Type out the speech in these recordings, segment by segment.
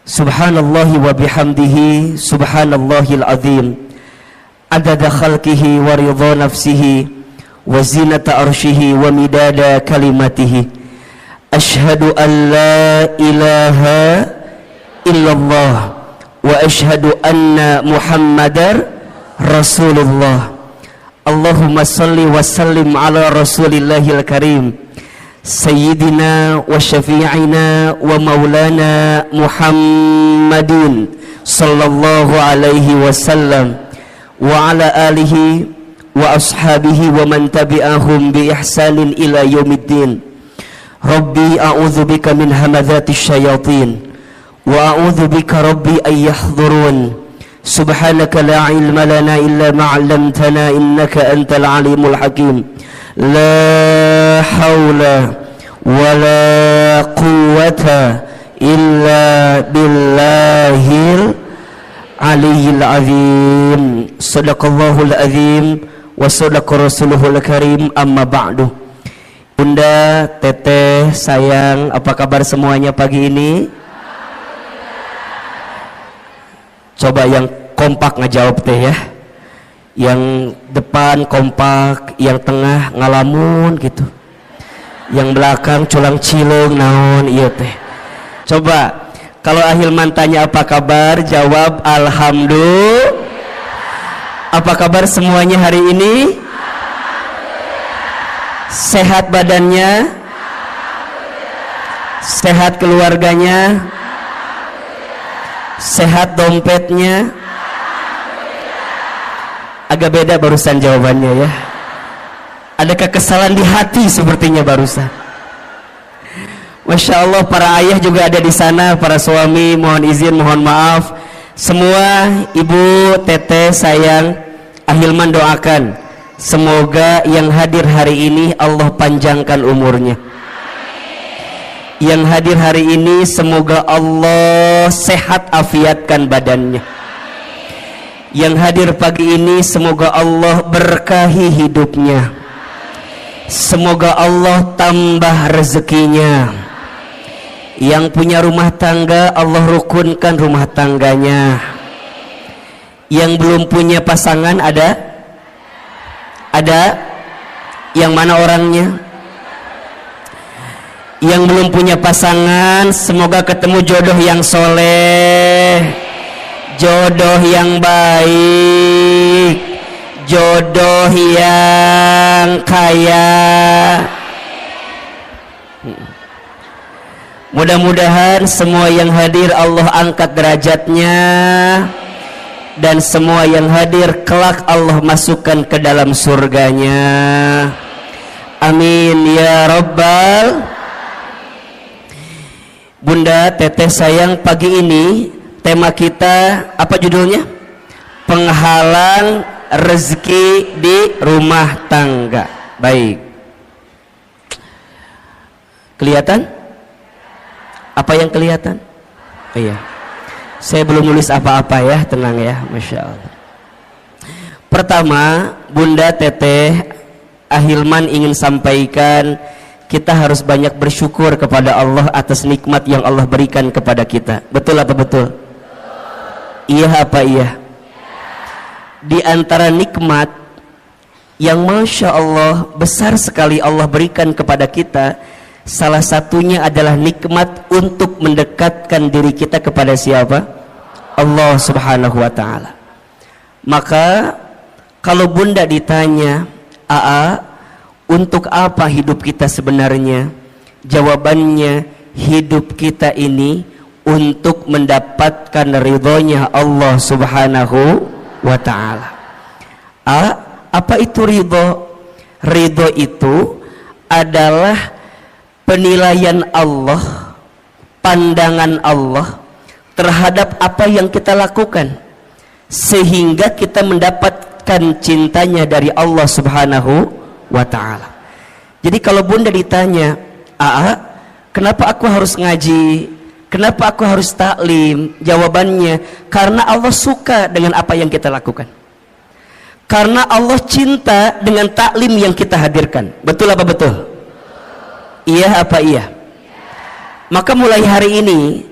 Subhanallahi wa bihamdihi, subhanallahil azim, adada khalqihi wa ridha nafsihi wa zinata arshihi wa midada kalimatihi. Ashhadu an la ilaha illallah wa ashhadu anna Muhammadar Rasulullah. Allahumma salli wa sallim ala rasulillahil karim Sayyidina wa syafi'ina wa maulana Muhammadin sallallahu alaihi wasallam wa ala alihi wa ashabihi wa man tabi'ahum bi ihsanin ila yaumiddin. Rabbi a'udzu bika min hamadzati syayatin wa a'udzu bika rabbi ay yahdurun. Subhanaka la ilma lana illa ma 'allamtana innaka antal alimul hakim. La haula wala quwwata illa billahil aliyyil azim. Sadaqallahul azim wa sadaqa rasuluhul karim. Amma ba'du. Bunda, teteh, sayang, apa kabar semuanya pagi ini? Coba yang kompak ngejawab teh ya. Yang depan kompak, yang tengah ngalamun gitu, yang belakang culang cilung naon iya teh. Coba kalau Ahilman tanya apa kabar, jawab alhamdulillah. Apa kabar semuanya hari ini? Sehat badannya? Sehat keluarganya? Sehat dompetnya? Agak beda barusan jawabannya ya. Ada kekesalan di hati sepertinya barusan. Masya Allah, para ayah juga ada di sana, para suami mohon izin, mohon maaf. Semua ibu, teteh, sayang, Ahilman doakan semoga yang hadir hari ini Allah panjangkan umurnya. Yang hadir hari ini semoga Allah sehat afiatkan badannya. Yang hadir pagi ini semoga Allah berkahi hidupnya. Semoga Allah tambah rezekinya. Yang punya rumah tangga Allah rukunkan rumah tangganya. Yang belum punya pasangan ada? Ada? Yang mana orangnya? Yang belum punya pasangan semoga ketemu jodoh yang soleh, jodoh yang baik, jodoh yang kaya. Mudah-mudahan semua yang hadir Allah angkat derajatnya, dan semua yang hadir kelak Allah masukkan ke dalam surganya. Amin ya rabbal. Bunda, teteh, sayang, pagi ini tema kita apa judulnya? Penghalang rezeki di rumah tangga. Baik. Kelihatan? Apa yang kelihatan? Oh, iya. Saya belum nulis apa-apa ya, tenang ya, Masya Allah. Pertama, Bunda, teteh, Ahilman ingin sampaikan kita harus banyak bersyukur kepada Allah atas nikmat yang Allah berikan kepada kita. Betul apa betul? Iya apa iya? Di antara nikmat yang Masya Allah besar sekali Allah berikan kepada kita, salah satunya adalah nikmat untuk mendekatkan diri kita kepada siapa? Allah Subhanahu wa ta'ala. Maka kalau Bunda ditanya, untuk apa hidup kita sebenarnya? Jawabannya, hidup kita ini untuk mendapatkan ridhonya Allah Subhanahu wa ta'ala. Apa itu ridho? Ridho itu adalah penilaian Allah, pandangan Allah terhadap apa yang kita lakukan, sehingga kita mendapatkan cintanya dari Allah Subhanahu wa ta'ala. Jadi kalau Bunda ditanya, kenapa aku harus ngaji? Kenapa aku harus taklim? Jawabannya, karena Allah suka dengan apa yang kita lakukan. Karena Allah cinta dengan taklim yang kita hadirkan. Betul apa betul? Iya apa iya? Maka mulai hari ini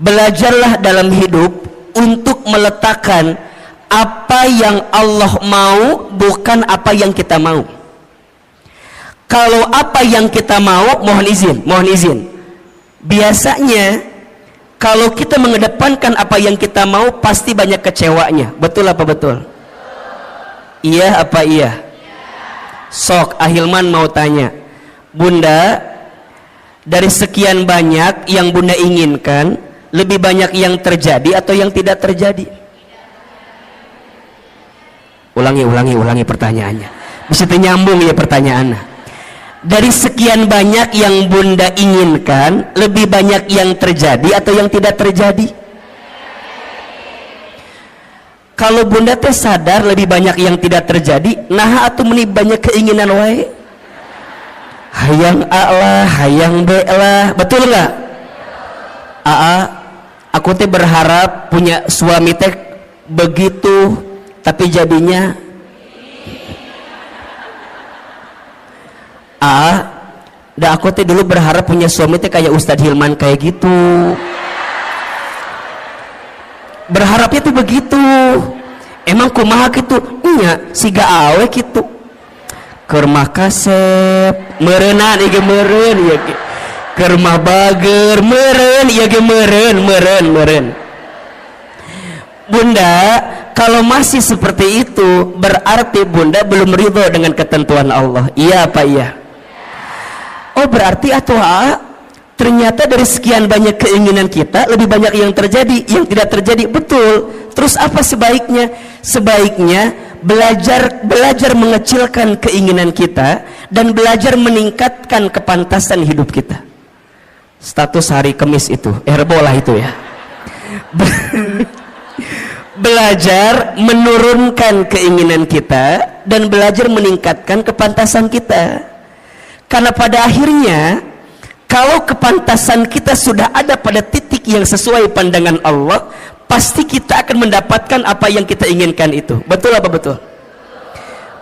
belajarlah dalam hidup untuk meletakkan apa yang Allah mau, bukan apa yang kita mau. Kalau apa yang kita mau, mohon izin, biasanya kalau kita mengedepankan apa yang kita mau, pasti banyak kecewanya. Betul apa betul? Iya apa iya? Sok Ahilman mau tanya, Bunda, dari sekian banyak yang Bunda inginkan, lebih banyak yang terjadi atau yang tidak terjadi? Ulangi pertanyaannya. Bisa nyambung ya pertanyaannya. Dari sekian banyak yang Bunda inginkan, lebih banyak yang terjadi atau yang tidak terjadi? Kalau Bunda teh sadar lebih banyak yang tidak terjadi, nah atau meni banyak keinginan wae? Hayang A lah, hayang B lah, betul nggak? Aku teh berharap punya suami teh begitu, tapi jadinya aku teh dulu berharap punya suami teh kayak Ustadz Hilman kayak gitu. Berharapnya tuh begitu. Emang kumaha gitu? Iya, siga awe gitu. Keur mah kasep, meureunna ieu ge meureun ieu ge. Keur mah bager, meureun ieu ge meureun. Bunda, kalau masih seperti itu, berarti Bunda belum ridho dengan ketentuan Allah. Iya apa iya? Oh berarti ternyata dari sekian banyak keinginan kita, lebih banyak yang terjadi, yang tidak terjadi. Betul. Terus apa sebaiknya? Sebaiknya belajar mengecilkan keinginan kita dan belajar meningkatkan kepantasan hidup kita. Status hari Kamis itu, Herbolah itu ya. Belajar menurunkan keinginan kita dan belajar meningkatkan kepantasan kita. Karena pada akhirnya, kalau kepantasan kita sudah ada pada titik yang sesuai pandangan Allah, pasti kita akan mendapatkan apa yang kita inginkan itu. Betul apa betul?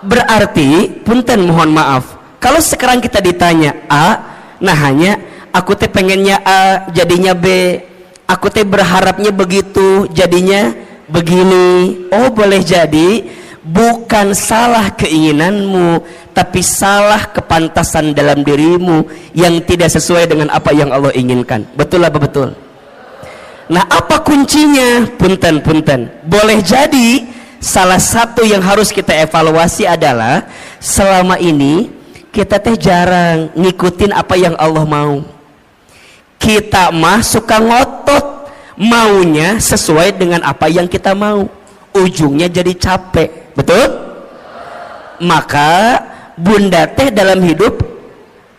Berarti, punten mohon maaf, kalau sekarang kita ditanya A, nah hanya aku teh pengennya A, jadinya B. Aku teh berharapnya begitu, jadinya begini. Oh boleh jadi, bukan salah keinginanmu, tapi salah kepantasan dalam dirimu yang tidak sesuai dengan apa yang Allah inginkan. Betul apa betul? Nah apa kuncinya? Punten. Boleh jadi salah satu yang harus kita evaluasi adalah selama ini kita teh jarang ngikutin apa yang Allah mau. Kita mah suka ngotot maunya sesuai dengan apa yang kita mau, ujungnya jadi capek. Betul? Maka Bunda teh dalam hidup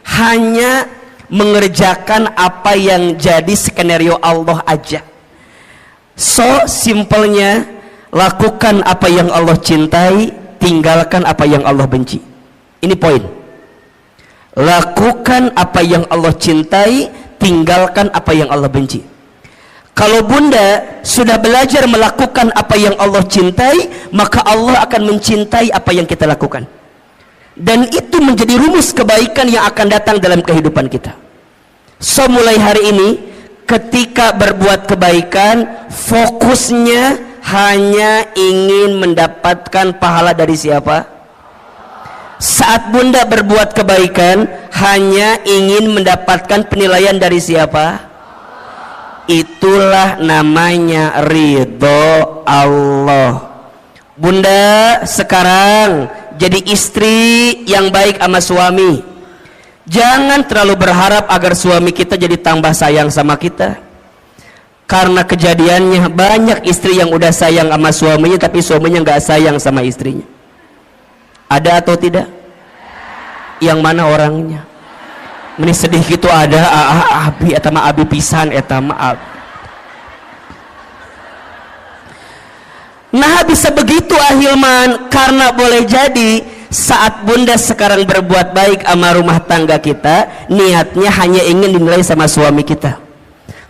hanya mengerjakan apa yang jadi skenario Allah aja. So simpelnya, lakukan apa yang Allah cintai, tinggalkan apa yang Allah benci. Ini poin. Lakukan apa yang Allah cintai, tinggalkan apa yang Allah benci. Kalau Bunda sudah belajar melakukan apa yang Allah cintai, maka Allah akan mencintai apa yang kita lakukan. Dan itu menjadi rumus kebaikan yang akan datang dalam kehidupan kita. So mulai hari ini, ketika berbuat kebaikan, fokusnya hanya ingin mendapatkan pahala dari siapa? Saat Bunda berbuat kebaikan, hanya ingin mendapatkan penilaian dari siapa? Itulah namanya ridho Allah. Bunda sekarang jadi istri yang baik sama suami. Jangan terlalu berharap agar suami kita jadi tambah sayang sama kita. Karena kejadiannya banyak istri yang udah sayang sama suaminya, tapi suaminya nggak sayang sama istrinya. Ada atau tidak? Yang mana orangnya? Meni sedih gitu ada abi eta mah abi pisan eta mah. Nah bisa begitu Ahilman, karena boleh jadi saat Bunda sekarang berbuat baik sama rumah tangga kita, niatnya hanya ingin dinilai sama suami kita.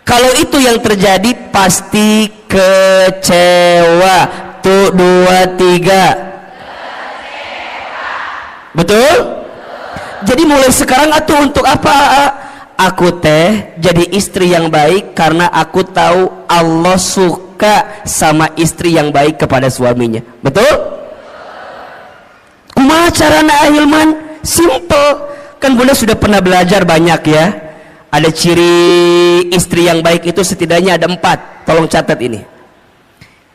Kalau itu yang terjadi, pasti kecewa. Tuh 2, 3. Betul? Jadi mulai sekarang atuh untuk apa? aku teh jadi istri yang baik karena aku tahu Allah suka sama istri yang baik kepada suaminya. Betul? Kumaha carana ahilman? Simple. Kan Bunda sudah pernah belajar banyak ya. Ada ciri istri yang baik itu setidaknya ada 4. Tolong catat ini.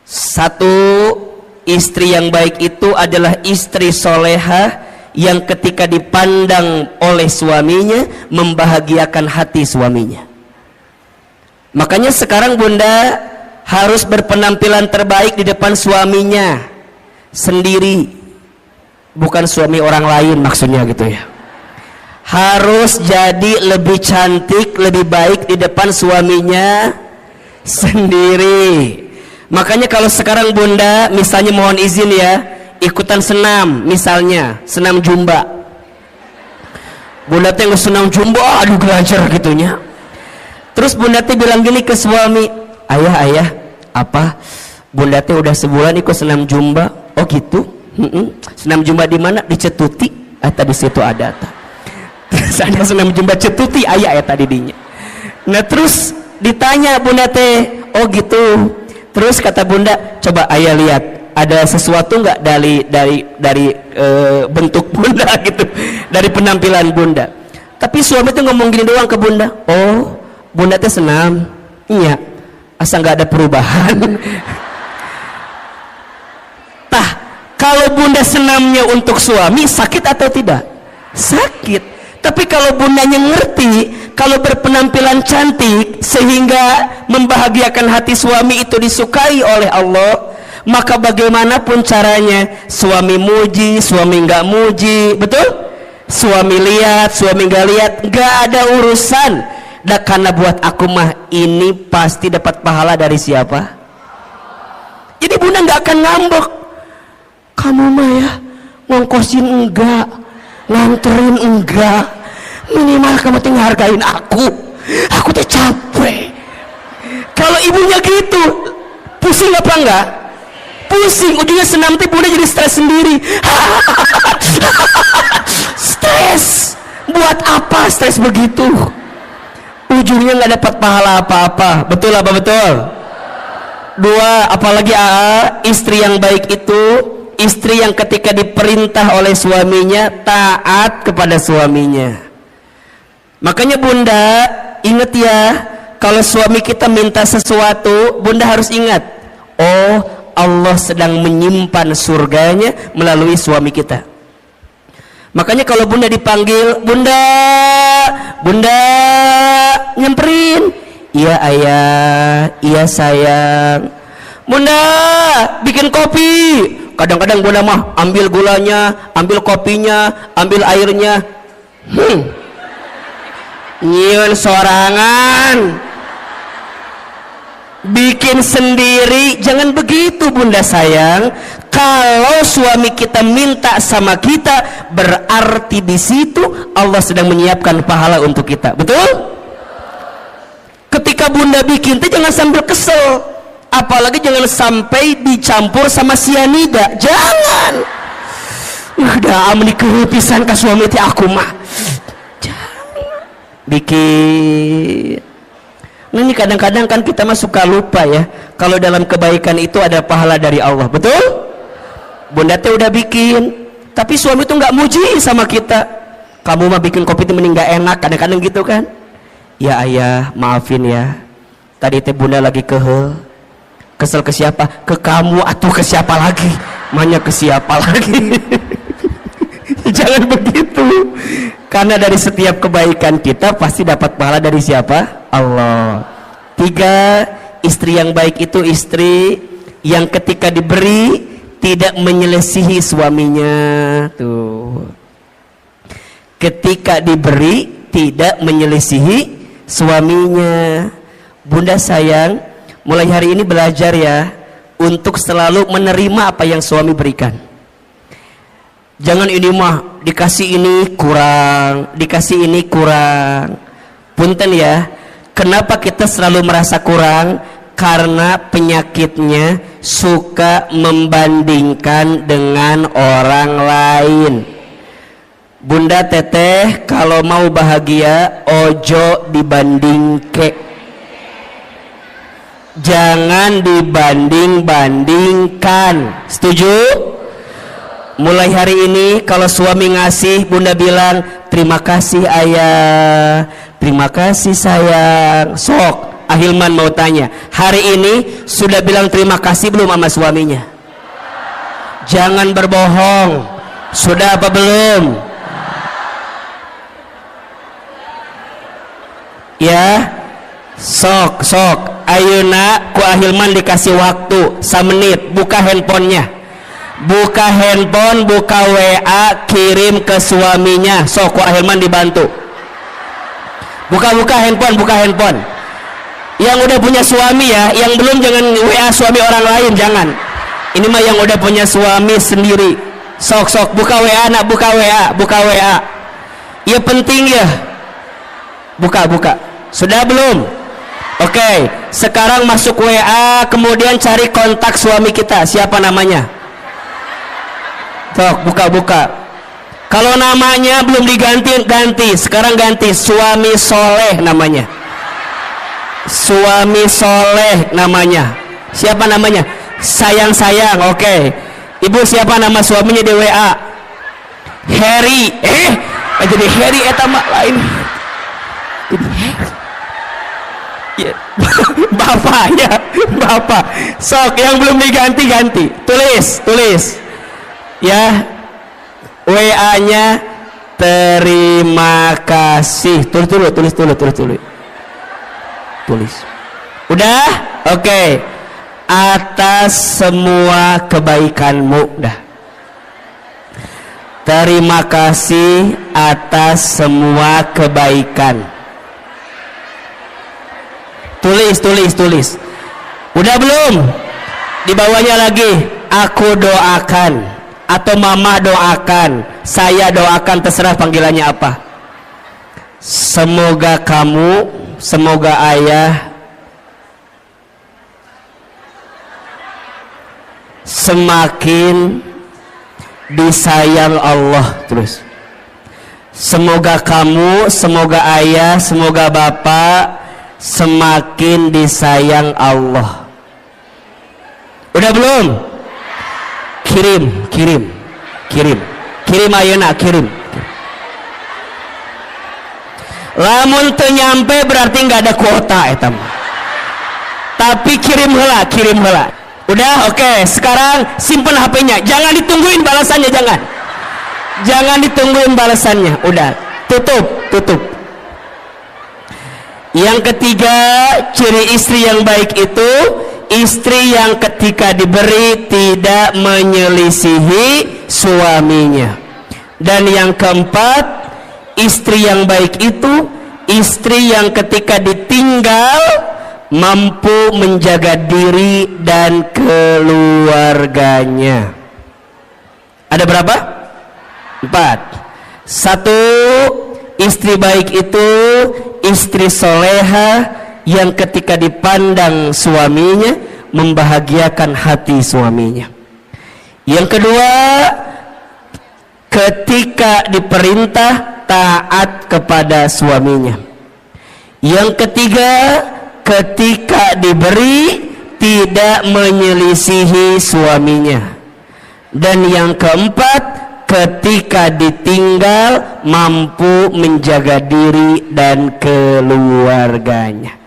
1, istri yang baik itu adalah istri solehah yang ketika dipandang oleh suaminya membahagiakan hati suaminya. Makanya sekarang Bunda harus berpenampilan terbaik di depan suaminya sendiri, bukan suami orang lain maksudnya gitu ya. Harus jadi lebih cantik, lebih baik di depan suaminya sendiri. Makanya kalau sekarang Bunda misalnya mohon izin ya, ikutan senam, misalnya senam jumba. Bunda teh senam jumba, aduh gelajar gitunya. Terus Bunda teh bilang gini ke suami, ayah, apa? Bunda teh udah sebulan ikut senam jumba. Oh gitu? Senam jumba di mana? Di Cetuti. Tadi situ ada. Terus ada senam jumba Cetuti, ayah tadi dinya. Nah terus ditanya Bunda teh, oh gitu. Terus kata Bunda, coba ayah lihat ada sesuatu nggak dari bentuk Bunda gitu, dari penampilan Bunda. Tapi suami tuh ngomong gini doang ke Bunda, oh Bunda teh senam, iya, asal nggak ada perubahan. Tah, kalau Bunda senamnya untuk suami sakit atau tidak? Sakit. Tapi kalau Bundanya ngerti, kalau berpenampilan cantik sehingga membahagiakan hati suami itu disukai oleh Allah, maka bagaimanapun caranya, suami muji, suami nggak muji, betul? Suami lihat, suami nggak lihat, nggak ada urusan. Dan karena buat aku mah ini pasti dapat pahala dari siapa? Jadi Bunda nggak akan ngambek. Kamu mah ya ngongkosin enggak, nganterin enggak, minimal kamu tinggal hargain aku teh capek. Kalau ibunya gitu pusing apa enggak? Pusing, ujungnya senam teh Bunda jadi stres sendiri. Stres, buat apa stres begitu? Ujungnya nggak dapat pahala apa-apa. Betul apa betul? 2, apalagi istri yang baik itu istri yang ketika diperintah oleh suaminya taat kepada suaminya. Makanya Bunda ingat ya, kalau suami kita minta sesuatu, Bunda harus ingat, oh Allah sedang menyimpan surganya melalui suami kita. Makanya kalau Bunda dipanggil, Bunda nyamperin, iya ayah, iya sayang. Bunda bikin kopi. Kadang-kadang Bunda mah ambil gulanya, ambil kopinya, ambil airnya, nyieun sorangan, bikin sendiri. Jangan begitu Bunda sayang. Kalau suami kita minta sama kita, berarti di situ Allah sedang menyiapkan pahala untuk kita. Betul? Ketika Bunda bikin itu jangan sambil kesel, apalagi jangan sampai dicampur sama sianida. Jangan. Udah amni kepisan ke suami ti aku mah. Jangan. Bikin. Nah, ini kadang-kadang kan kita mah suka lupa ya, kalau dalam kebaikan itu ada pahala dari Allah. Betul? Bunda teh udah bikin, tapi suami tuh nggak muji sama kita. Kamu mah bikin kopi itu mending nggak enak, kadang-kadang gitu kan? Ya ayah, maafin ya. Tadi teh Bunda lagi kesel ke siapa? Ke kamu atau ke siapa lagi? Manya ke siapa lagi? Jangan begitu. Karena dari setiap kebaikan kita pasti dapat pahala dari siapa? Allah. 3, istri yang baik itu istri yang ketika diberi tidak menyelesihi suaminya. Tuh. Ketika diberi tidak menyelesihi suaminya. Bunda sayang, mulai hari ini belajar ya untuk selalu menerima apa yang suami berikan. Jangan ini mah dikasih ini kurang, dikasih ini kurang. Punten ya, kenapa kita selalu merasa kurang? Karena penyakitnya suka membandingkan dengan orang lain. Bunda teteh kalau mau bahagia ojo dibandingke, jangan dibanding-bandingkan. Setuju? Mulai hari ini kalau suami ngasih, bunda bilang terima kasih ayah, terima kasih sayang. Sok Ahilman mau tanya, hari ini sudah bilang terima kasih belum sama suaminya? Jangan berbohong. Sudah apa belum? Ya, sok ayeuna ku Ahilman dikasih waktu 1 menit, buka handphonenya, buka handphone, buka WA, kirim ke suaminya. Sok ku Ahilman dibantu, buka handphone. Yang udah punya suami ya, yang belum jangan WA suami orang lain, jangan. Ini mah yang udah punya suami sendiri. Sok buka WA, nak buka WA. Ya penting ya. Buka. Sudah belum? Oke, sekarang masuk WA, kemudian cari kontak suami kita. Siapa namanya? Sok, buka. Kalau namanya belum ganti. Sekarang ganti, suami soleh namanya. Suami soleh namanya. Siapa namanya? Sayang. Oke. Ibu siapa nama suaminya di WA? Harry. Jadi Harry eta mah lain. Ya. Bapak. Sok yang belum diganti. Tulis. Ya. WA-nya terima kasih. Tulis. Udah? Oke. Atas semua kebaikanmu. Dah. Terima kasih atas semua kebaikan. Tulis. Udah belum? Di bawahnya lagi, aku doakan atau mama doakan, saya doakan, terserah panggilannya apa. Semoga kamu, semoga ayah semakin disayang Allah. Terus semoga kamu, semoga ayah, semoga bapak semakin disayang Allah. Udah belum? Kirim ayeuna, kirim. Lamun teu nyampe berarti nggak ada kuota eta mah. Tapi kirim heula. Udah, oke. Sekarang simpen HP-nya. Jangan ditungguin balasannya, jangan ditungguin balasannya. Udah, tutup. Yang ketiga, ciri istri yang baik itu istri yang ketika diberi tidak menyelisihi suaminya. Dan yang keempat, istri yang baik itu istri yang ketika ditinggal mampu menjaga diri dan keluarganya. Ada berapa? 4. 1. Istri baik itu istri soleha yang ketika dipandang suaminya membahagiakan hati suaminya. Yang kedua, ketika diperintah taat kepada suaminya. Yang ketiga, ketika diberi tidak menyelisihi suaminya. Dan yang keempat, ketika ditinggal mampu menjaga diri dan keluarganya.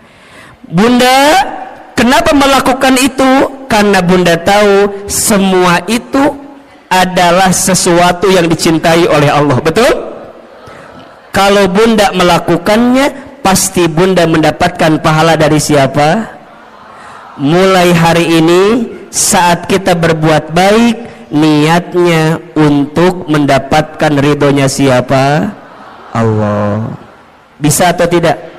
Bunda kenapa melakukan itu? Karena bunda tahu semua itu adalah sesuatu yang dicintai oleh Allah. Betul? Kalau bunda melakukannya, pasti bunda mendapatkan pahala dari siapa? Mulai hari ini saat kita berbuat baik, niatnya untuk mendapatkan ridhonya siapa? Allah. Bisa atau tidak?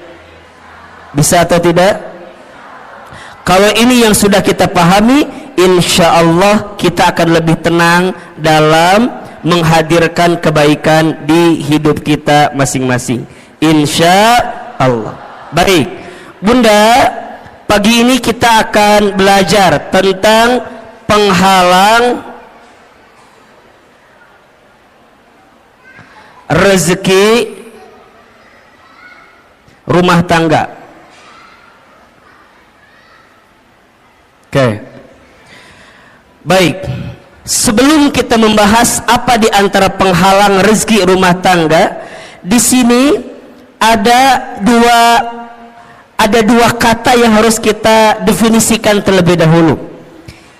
Kalau ini yang sudah kita pahami, insya Allah kita akan lebih tenang dalam menghadirkan kebaikan di hidup kita masing-masing, insya Allah. Baik bunda, pagi ini kita akan belajar tentang penghalang rezeki rumah tangga. Oke. Baik. Sebelum kita membahas apa di antara penghalang rezeki rumah tangga, di sini ada dua kata yang harus kita definisikan terlebih dahulu.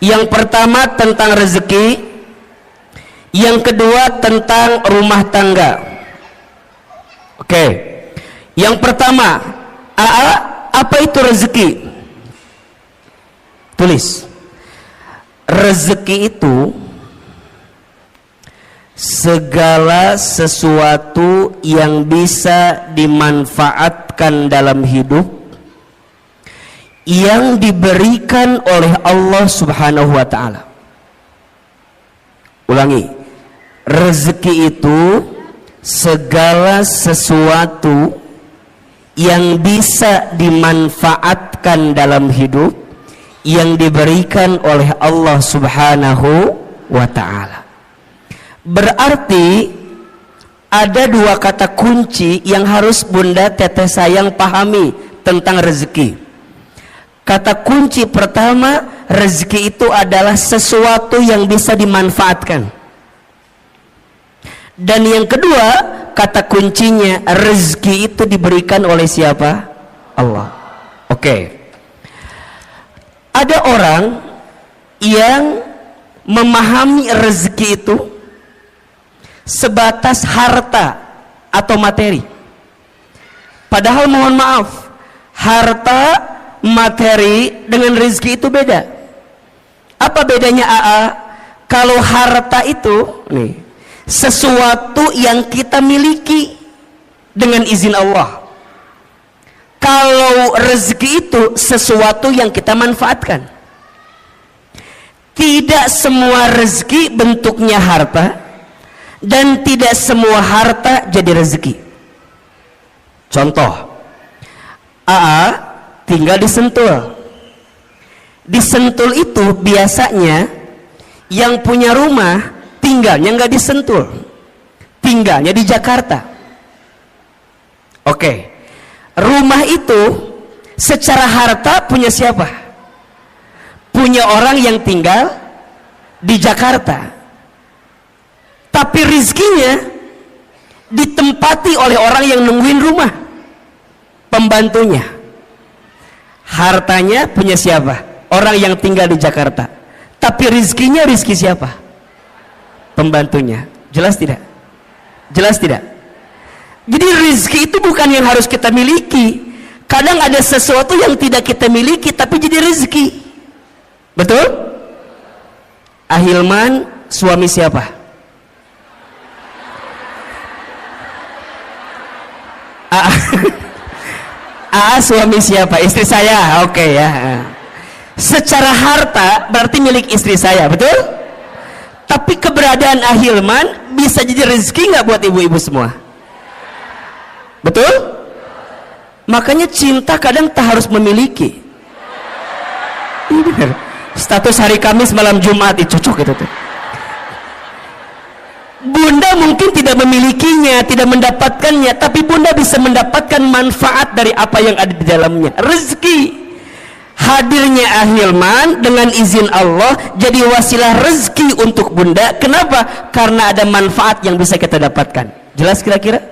Yang pertama tentang rezeki, yang kedua tentang rumah tangga. Oke. Yang pertama, apa itu rezeki? Tulis. Rezeki itu segala sesuatu yang bisa dimanfaatkan dalam hidup yang diberikan oleh Allah Subhanahu wa ta'ala. Ulangi. Rezeki itu segala sesuatu yang bisa dimanfaatkan dalam hidup yang diberikan oleh Allah Subhanahu wa ta'ala. Berarti ada dua kata kunci yang harus Bunda Teteh sayang pahami tentang rezeki. Kata kunci pertama, rezeki itu adalah sesuatu yang bisa dimanfaatkan. Dan yang kedua, kata kuncinya, rezeki itu diberikan oleh siapa? Allah. Oke. Ada orang yang memahami rezeki itu sebatas harta atau materi. Padahal mohon maaf, harta, materi dengan rezeki itu beda. Apa bedanya AA? Kalau harta itu nih, sesuatu yang kita miliki dengan izin Allah. Kalau rezeki itu sesuatu yang kita manfaatkan. Tidak semua rezeki bentuknya harta, dan tidak semua harta jadi rezeki. Contoh, AA tinggal di Sentul. Di Sentul itu biasanya yang punya rumah tinggalnya nggak di Sentul, tinggalnya di Jakarta. Oke. Rumah itu secara harta punya siapa? Punya orang yang tinggal di Jakarta. Tapi rizkinya ditempati oleh orang yang nungguin rumah, pembantunya. Hartanya punya siapa? Orang yang tinggal di Jakarta. Tapi rizkinya rizki siapa? Pembantunya. Jelas tidak? Jelas tidak? Jadi rizki itu bukan yang harus kita miliki. Kadang ada sesuatu yang tidak kita miliki tapi jadi rezeki. Betul? Ahilman suami siapa? Suami siapa? Istri saya. Oke ya. Secara harta berarti milik istri saya, betul? Tapi keberadaan Ahilman bisa jadi rezeki nggak buat ibu-ibu semua? Betul? Makanya cinta kadang tak harus memiliki. Ini benar. Status hari Kamis malam Jumat itu cocok itu tuh. Bunda mungkin tidak memilikinya, tidak mendapatkannya, tapi Bunda bisa mendapatkan manfaat dari apa yang ada di dalamnya. Rezeki. Hadirnya Ahilman dengan izin Allah jadi wasilah rezeki untuk Bunda. Kenapa? Karena ada manfaat yang bisa kita dapatkan. Jelas kira-kira?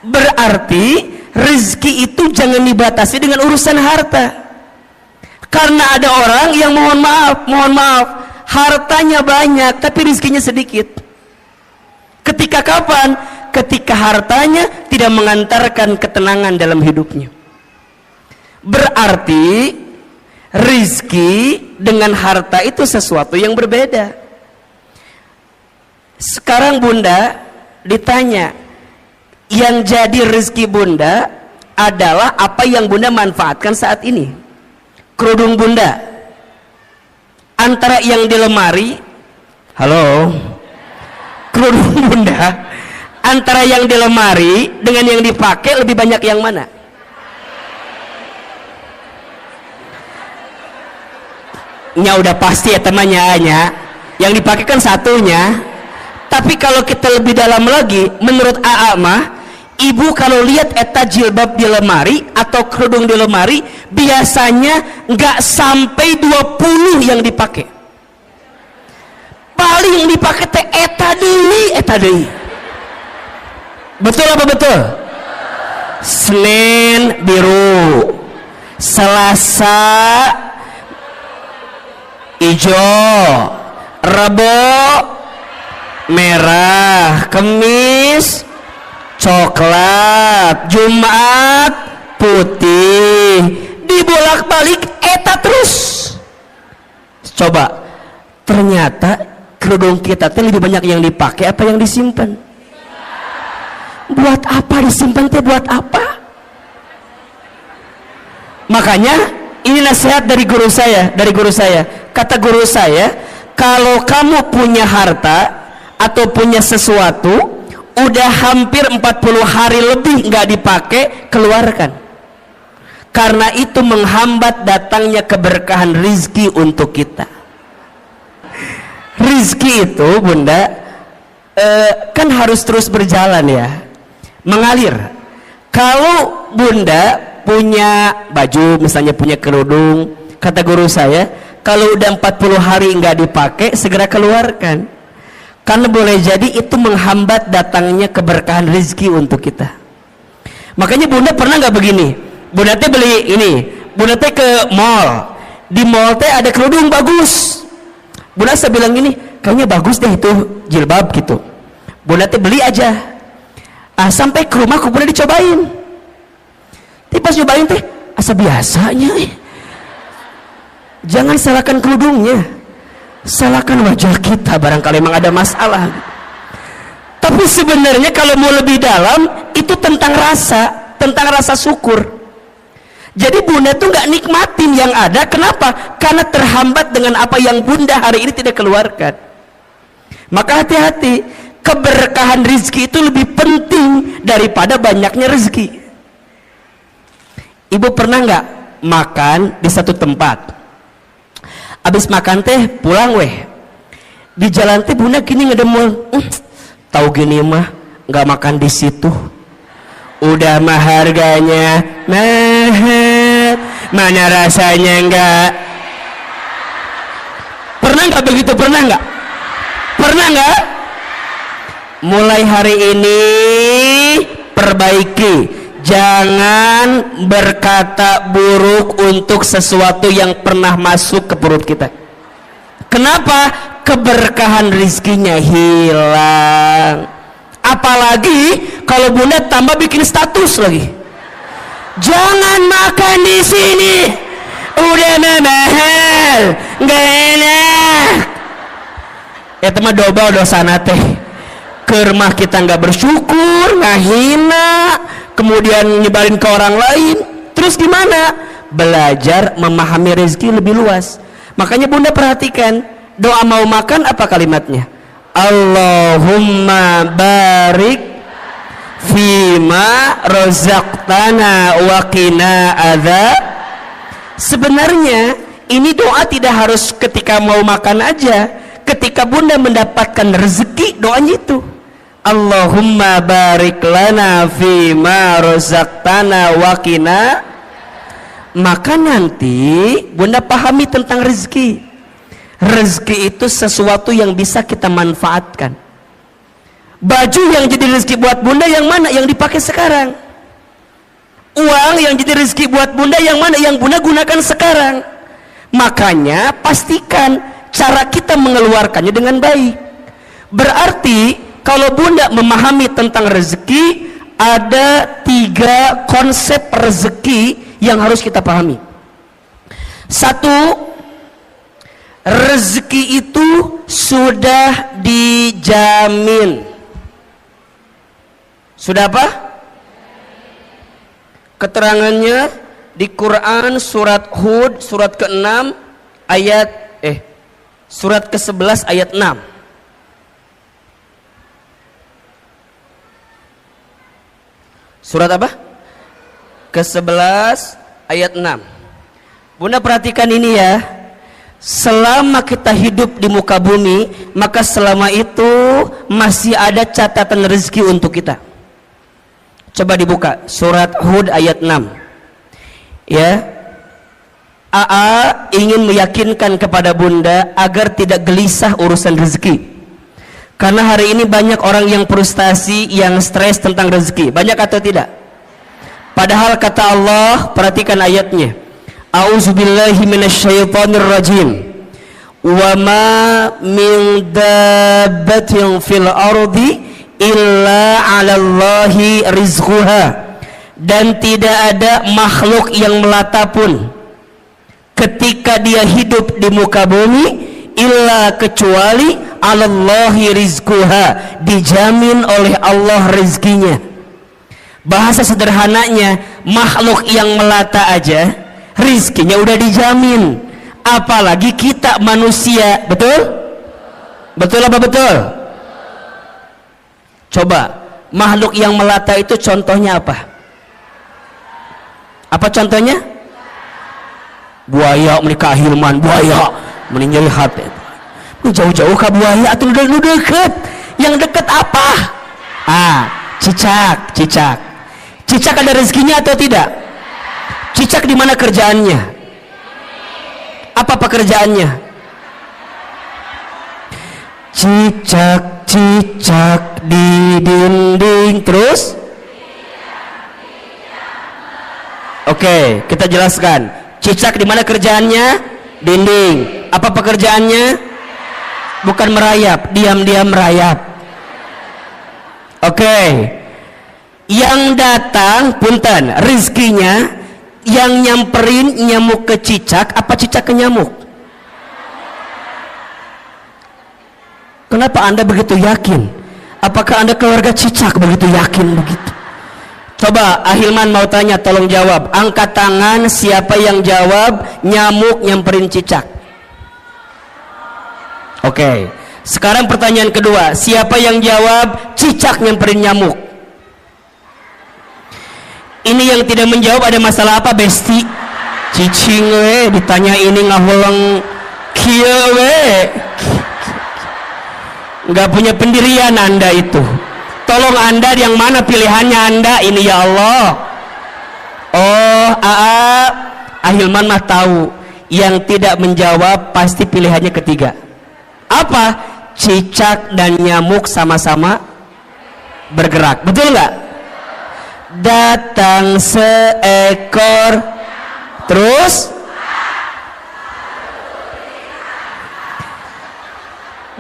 Berarti rezeki itu jangan dibatasi dengan urusan harta. Karena ada orang yang mohon maaf, hartanya banyak tapi rezekinya sedikit. Ketika kapan? Ketika hartanya tidak mengantarkan ketenangan dalam hidupnya. Berarti rezeki dengan harta itu sesuatu yang berbeda. Sekarang Bunda ditanya, yang jadi rezeki Bunda adalah apa yang Bunda manfaatkan saat ini. Kerudung Bunda antara yang di lemari, halo, kerudung Bunda antara yang di lemari dengan yang dipakai lebih banyak yang mana? Nya udah pasti ya temannya, yang dipakai kan satunya. Tapi kalau kita lebih dalam lagi, menurut AA mah, ibu kalau lihat eta jilbab di lemari atau kerudung di lemari, biasanya nggak sampai 20 yang dipakai. Paling dipakai teh eta deui. Betul apa betul? Senin biru, Selasa hijau, Rebo merah, Kemis coklat, Jumat putih, dibolak-balik eta terus. Coba, ternyata kerudung kita teh lebih banyak yang dipakai apa yang disimpan? Buat apa disimpan teh? Buat apa? Makanya ini nasihat dari guru saya. Kata guru saya, kalau kamu punya harta atau punya sesuatu udah hampir 40 hari lebih nggak dipakai, keluarkan. Karena itu menghambat datangnya keberkahan rizki untuk kita. Rizki itu bunda kan harus terus berjalan ya, mengalir. Kalau bunda punya baju, misalnya punya kerudung, kata guru saya, kalau udah 40 hari nggak dipakai, segera keluarkan. Karena boleh jadi itu menghambat datangnya keberkahan rezeki untuk kita. Makanya bunda pernah nggak begini, bunda teh beli ini, bunda teh ke mall, di mall teh ada kerudung bagus, bunda saya bilang gini, kayaknya bagus deh itu jilbab gitu, bunda teh beli aja. Sampai ke rumah aku bunda dicobain, tapi pas nyobain teh asa biasanya. Jangan salahkan kerudungnya, salahkan wajah kita, barangkali memang ada masalah. Tapi sebenarnya kalau mau lebih dalam, itu tentang rasa syukur. Jadi bunda tuh nggak nikmatin yang ada. Kenapa? Karena terhambat dengan apa yang bunda hari ini tidak keluarkan. Maka hati-hati, keberkahan rezeki itu lebih penting daripada banyaknya rezeki. Ibu pernah nggak makan di satu tempat, abis makan teh pulang weh, di jalan teh bunda gini ngedemul, tahu gini mah nggak makan di situ, udah mah harganya mahal, mana rasanya enggak. Pernah nggak begitu? Pernah nggak? Mulai hari ini perbaiki, jangan berkata buruk untuk sesuatu yang pernah masuk ke perut kita. Kenapa? Keberkahan rizkinya hilang. Apalagi kalau bunda tambah bikin status lagi, jangan makan di sini, udah mahal, nggak enak. Teman doba dosa teh. Ke rumah kita nggak bersyukur, ngahina, kemudian nyebarin ke orang lain. Terus gimana? Belajar memahami rezeki lebih luas. Makanya bunda perhatikan, doa mau makan apa kalimatnya? Allahumma barik fima rozaqtana wa qina adzab. Sebenarnya ini doa tidak harus ketika mau makan aja. Ketika bunda mendapatkan rezeki, doanya itu Allahumma barik lana fima rozaqtana wa qina. Maka nanti bunda pahami tentang rezeki. Rezeki itu sesuatu yang bisa kita manfaatkan. Baju yang jadi rezeki buat bunda yang mana? Yang dipakai sekarang. Uang yang jadi rezeki buat bunda yang mana? Yang bunda gunakan sekarang. Makanya pastikan cara kita mengeluarkannya dengan baik. Berarti kalau bunda memahami tentang rezeki, ada 3 konsep rezeki yang harus kita pahami. 1, rezeki itu sudah dijamin. Sudah apa? Keterangannya di Quran surat Hud surat ke-6 ayat surat ke-11 ayat 6. Surat apa? Ke-11 ayat 6. Bunda perhatikan ini ya. selama kita hidup di muka bumi, maka selama itu masih ada catatan rezeki untuk kita. Coba dibuka surat Hud ayat 6. Ya, AA ingin meyakinkan kepada bunda agar tidak gelisah urusan rezeki, karena hari ini banyak orang yang frustasi, yang stres tentang rezeki. Banyak atau tidak? Padahal kata Allah, perhatikan ayatnya, A'udzubillahi minasyaitonirrajim, wa ma min dabbatin fil ardi illa 'alallahi rizquha, dan tidak ada makhluk yang melata pun ketika dia hidup di muka bumi illa kecuali 'alallahi rizquha, dijamin oleh Allah rezekinya. Bahasa sederhananya, makhluk yang melata aja rizkinya udah dijamin, apalagi kita manusia. Betul? Betul apa betul? Coba, makhluk yang melata itu contohnya apa? Apa contohnya? Buaya, menikah Hilman, buaya meninjau hati. Jauh-jauh ke buaya atau lu deket? Yang deket apa? Cicak. Cicak ada rezekinya atau tidak? Cicak di mana kerjaannya? Apa pekerjaannya? Cicak di dinding. Terus? Oke, kita jelaskan. Cicak di mana kerjaannya? Dinding. Apa pekerjaannya? Bukan merayap, diam-diam merayap. Oke. Yang datang, punten, rizkinya yang nyamperin nyamuk ke cicak, apa cicak ke nyamuk? Kenapa Anda begitu yakin? Apakah Anda keluarga cicak begitu yakin begitu? Coba Ahilman mau tanya, tolong jawab. Angkat tangan siapa yang jawab nyamuk nyamperin cicak. Oke. Sekarang pertanyaan kedua, siapa yang jawab cicak nyamperin nyamuk? Ini yang tidak menjawab ada masalah apa, Besti? Cicing we ditanya ini ngahulang kieu we. Nggak punya pendirian Anda itu. Tolong Anda yang mana pilihannya Anda ini, ya Allah. Oh, Ahilman mah tahu. Yang tidak menjawab pasti pilihannya ketiga. Apa? Cicak dan nyamuk sama-sama bergerak. Betul nggak? Datang seekor, terus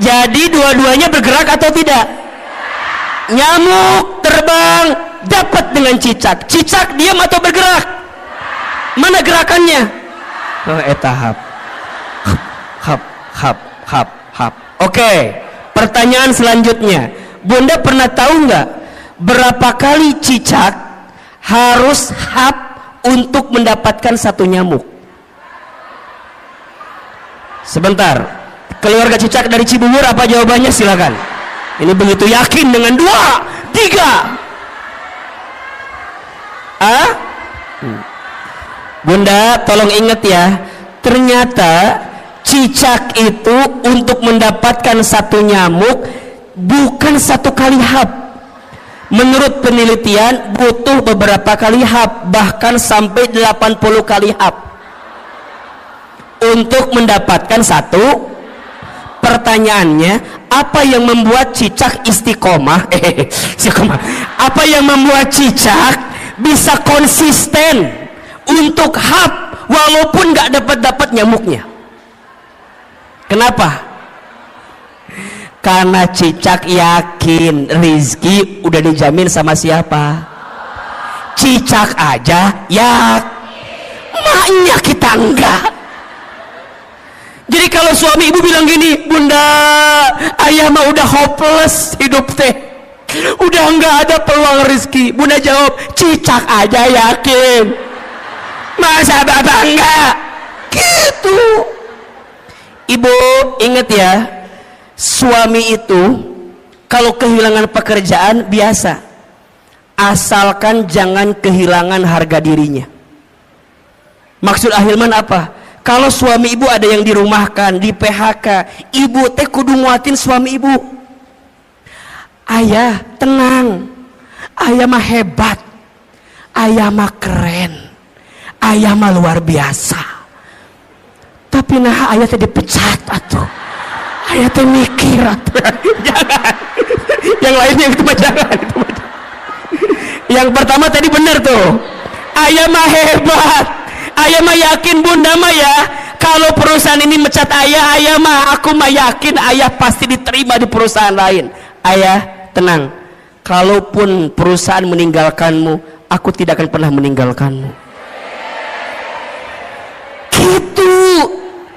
jadi dua-duanya bergerak atau tidak? Nyamuk terbang dapat dengan cicak. Cicak diam atau bergerak? Mana gerakannya? Tahap. Hap. Oke, pertanyaan selanjutnya, Bunda pernah tahu nggak berapa kali cicak harus hap untuk mendapatkan satu nyamuk? Sebentar, keluarga cicak dari Cibubur apa jawabannya? Silakan. Ini begitu yakin dengan 2, 3. Bunda tolong ingat ya, ternyata cicak itu untuk mendapatkan satu nyamuk bukan satu kali hap. Menurut penelitian butuh beberapa kali hap, bahkan sampai 80 kali hap untuk mendapatkan satu. Pertanyaannya, apa yang membuat cicak istiqomah? Apa yang membuat cicak bisa konsisten untuk hap walaupun nggak dapat nyamuknya? Kenapa? Karena cicak yakin rizki udah dijamin sama siapa? Cicak aja ya, maknya kita enggak. Jadi kalau suami ibu bilang gini, Bunda, ayah mah udah hopeless hidup teh, udah enggak ada peluang rizki. Bunda jawab, cicak aja yakin, masa bapak enggak? Gitu. Ibu ingat ya, suami itu kalau kehilangan pekerjaan biasa, asalkan jangan kehilangan harga dirinya. Maksud Ahilman apa? Kalau suami ibu ada yang dirumahkan, di PHK, ibu teh kudu nguatin suami ibu. Ayah tenang, ayah mah hebat, ayah mah keren, ayah mah luar biasa. Tapi nah ayah teh dipecat atuh. Ayah teh mikir atuh. Jangan. Yang lainnya itu mah jangan. Yang pertama tadi benar tuh. Ayah mah hebat. Ayah mah yakin bunda mah ya, kalau perusahaan ini mecat ayah mah aku mah yakin ayah pasti diterima di perusahaan lain. Ayah tenang, kalaupun perusahaan meninggalkanmu, aku tidak akan pernah meninggalkanmu. Gitu.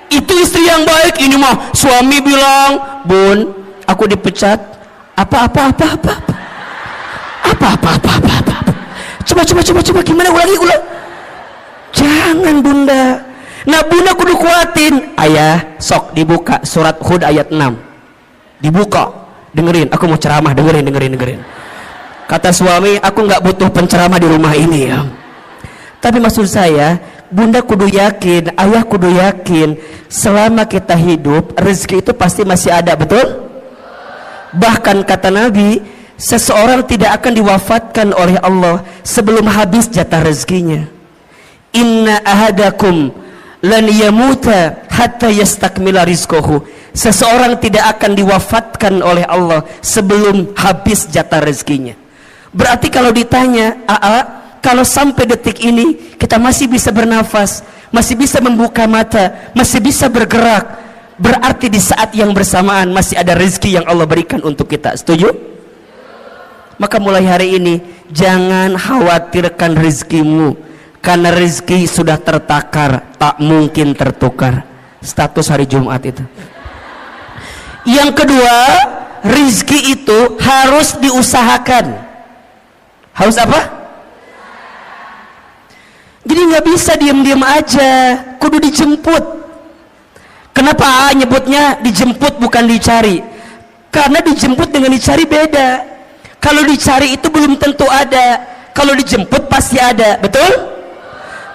Itu istri yang baik. Ini mah suami bilang, bun, aku dipecat. Apa. Coba gimana ulangi. Jangan bunda. Nah bunda kudu kuatin. Ayah sok dibuka surat Hud ayat 6. Dibuka. Dengerin, aku mau ceramah. Dengerin. Kata suami, aku nggak butuh penceramah di rumah ini ya. Tapi maksud saya, bunda kudu yakin, ayah kudu yakin, selama kita hidup rezeki itu pasti masih ada, betul? Bahkan kata Nabi, seseorang tidak akan diwafatkan oleh Allah sebelum habis jatah rezekinya. Inna ahadakum lan yamuta hatta yastakmila rizquhu. Seseorang tidak akan diwafatkan oleh Allah sebelum habis jatah rezekinya. Berarti kalau ditanya, kalau sampai detik ini kita masih bisa bernafas, masih bisa membuka mata, masih bisa bergerak, berarti di saat yang bersamaan masih ada rezeki yang Allah berikan untuk kita. Setuju? Maka mulai hari ini jangan khawatirkan rezekimu, karena rezeki sudah tertakar, tak mungkin tertukar. Status hari Jumat itu. Yang kedua, rezeki itu harus diusahakan. Harus apa? Jadi nggak bisa diam-diam aja, kudu dijemput. Kenapa nyebutnya dijemput bukan dicari? Karena dijemput dengan dicari beda. Kalau dicari itu belum tentu ada, kalau dijemput pasti ada, betul?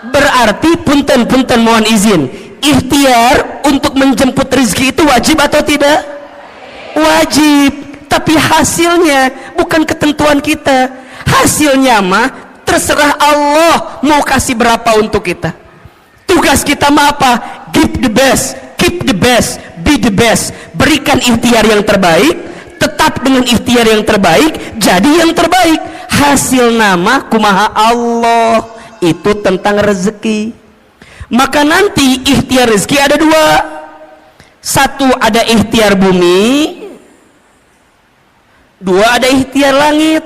Berarti punten mohon izin, ikhtiar untuk menjemput rezeki itu wajib atau tidak? Wajib. Tapi hasilnya bukan ketentuan kita. Hasilnya mah terserah Allah mau kasih berapa untuk kita. Tugas kita mah apa? Give the best, keep the best, be the best. Berikan ikhtiar yang terbaik, tetap dengan ikhtiar yang terbaik, jadi yang terbaik. Hasil nama kumaha Allah. Itu tentang rezeki. Maka nanti ikhtiar rezeki ada dua. Satu ada ikhtiar bumi, dua ada ikhtiar langit.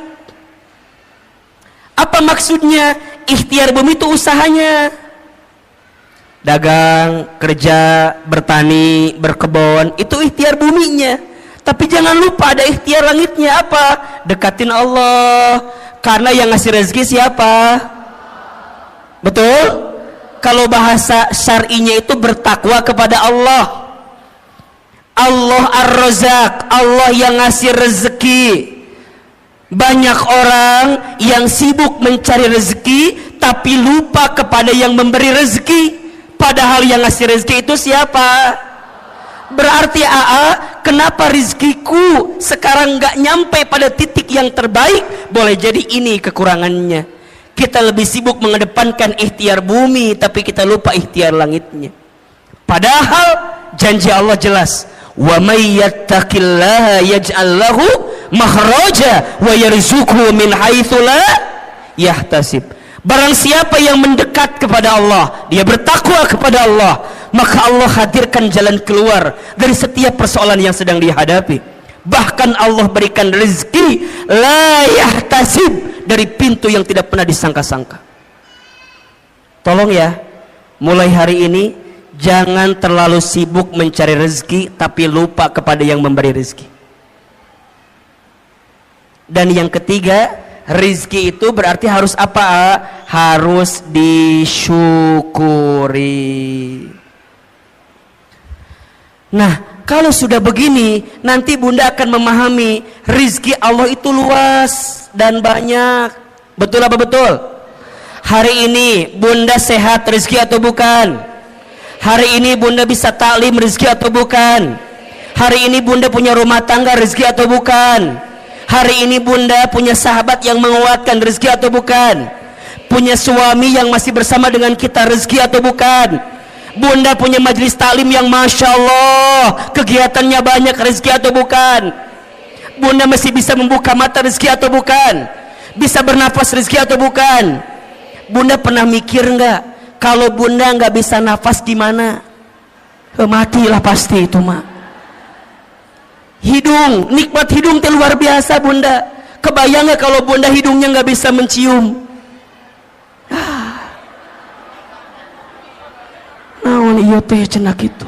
Apa maksudnya? Ikhtiar bumi itu usahanya, dagang, kerja, bertani, berkebun, itu ikhtiar buminya. Tapi jangan lupa ada ikhtiar langitnya. Apa? Dekatin Allah. Karena yang ngasih rezeki siapa? Betul? Kalau bahasa syar'inya itu bertakwa kepada Allah. Allah Ar-Razzaq, Allah yang ngasih rezeki. Banyak orang yang sibuk mencari rezeki tapi lupa kepada yang memberi rezeki. Padahal yang ngasih rezeki itu siapa? Berarti kenapa rezekiku sekarang nggak nyampe pada titik yang terbaik? Boleh jadi ini kekurangannya. Kita lebih sibuk mengedepankan ikhtiar bumi tapi kita lupa ikhtiar langitnya. Padahal janji Allah jelas, wa may yattaqillaha yaj'al lahu makhraja wa yarzuqhu min haitsu la yahtasib. Barang siapa yang mendekat kepada Allah, dia bertakwa kepada Allah, maka Allah hadirkan jalan keluar dari setiap persoalan yang sedang dihadapi. Bahkan Allah berikan rezeki la yahtasib, dari pintu yang tidak pernah disangka-sangka. Tolong ya, mulai hari ini jangan terlalu sibuk mencari rezeki tapi lupa kepada yang memberi rezeki. Dan yang ketiga, rezeki itu berarti harus apa? Harus disyukuri. Nah, kalau sudah begini, nanti bunda akan memahami rezeki Allah itu luas dan banyak. Betul apa betul? Hari ini bunda sehat rezeki atau bukan? Hari ini bunda bisa taklim rezeki atau bukan? Hari ini bunda punya rumah tangga rezeki atau bukan? Hari ini bunda punya sahabat yang menguatkan rezeki atau bukan? Punya suami yang masih bersama dengan kita rezeki atau bukan? Bunda punya majelis taklim yang Masya Allah kegiatannya banyak rezeki atau bukan? Bunda masih bisa membuka mata rezeki atau bukan? Bisa bernafas rezeki atau bukan? Bunda pernah mikir nggak kalau bunda nggak bisa nafas gimana? Matilah pasti itu mah. Hidung, nikmat hidung itu luar biasa bunda. Kebayang nggak kalau bunda hidungnya nggak bisa mencium? Naon iya teh cenak itu.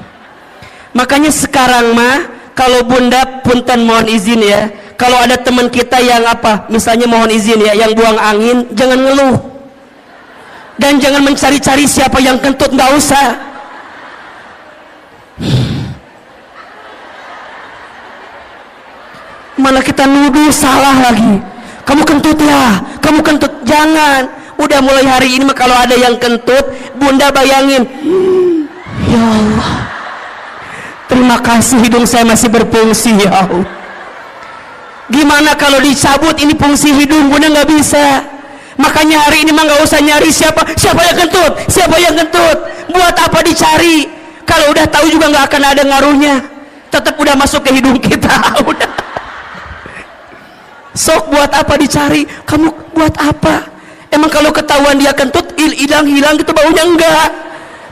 Makanya sekarang mah kalau bunda punten mohon izin ya, kalau ada teman kita yang apa, misalnya mohon izin ya, yang buang angin, jangan ngeluh dan jangan mencari-cari siapa yang kentut, nggak usah. Malah kita nuduh salah lagi, kamu kentut ya, kamu kentut. Jangan, udah mulai hari ini mah kalau ada yang kentut bunda bayangin, ya Allah terima kasih hidung saya masih berfungsi ya Allah. Gimana kalau dicabut ini fungsi hidung bunda nggak bisa. Makanya hari ini mah nggak usah nyari siapa yang kentut, siapa yang kentut. Buat apa dicari kalau udah tahu juga nggak akan ada ngaruhnya, tetap udah masuk ke hidung kita. Udah sok buat apa dicari, kamu buat apa? Emang kalau ketahuan dia kentut hilang gitu baunya? Enggak,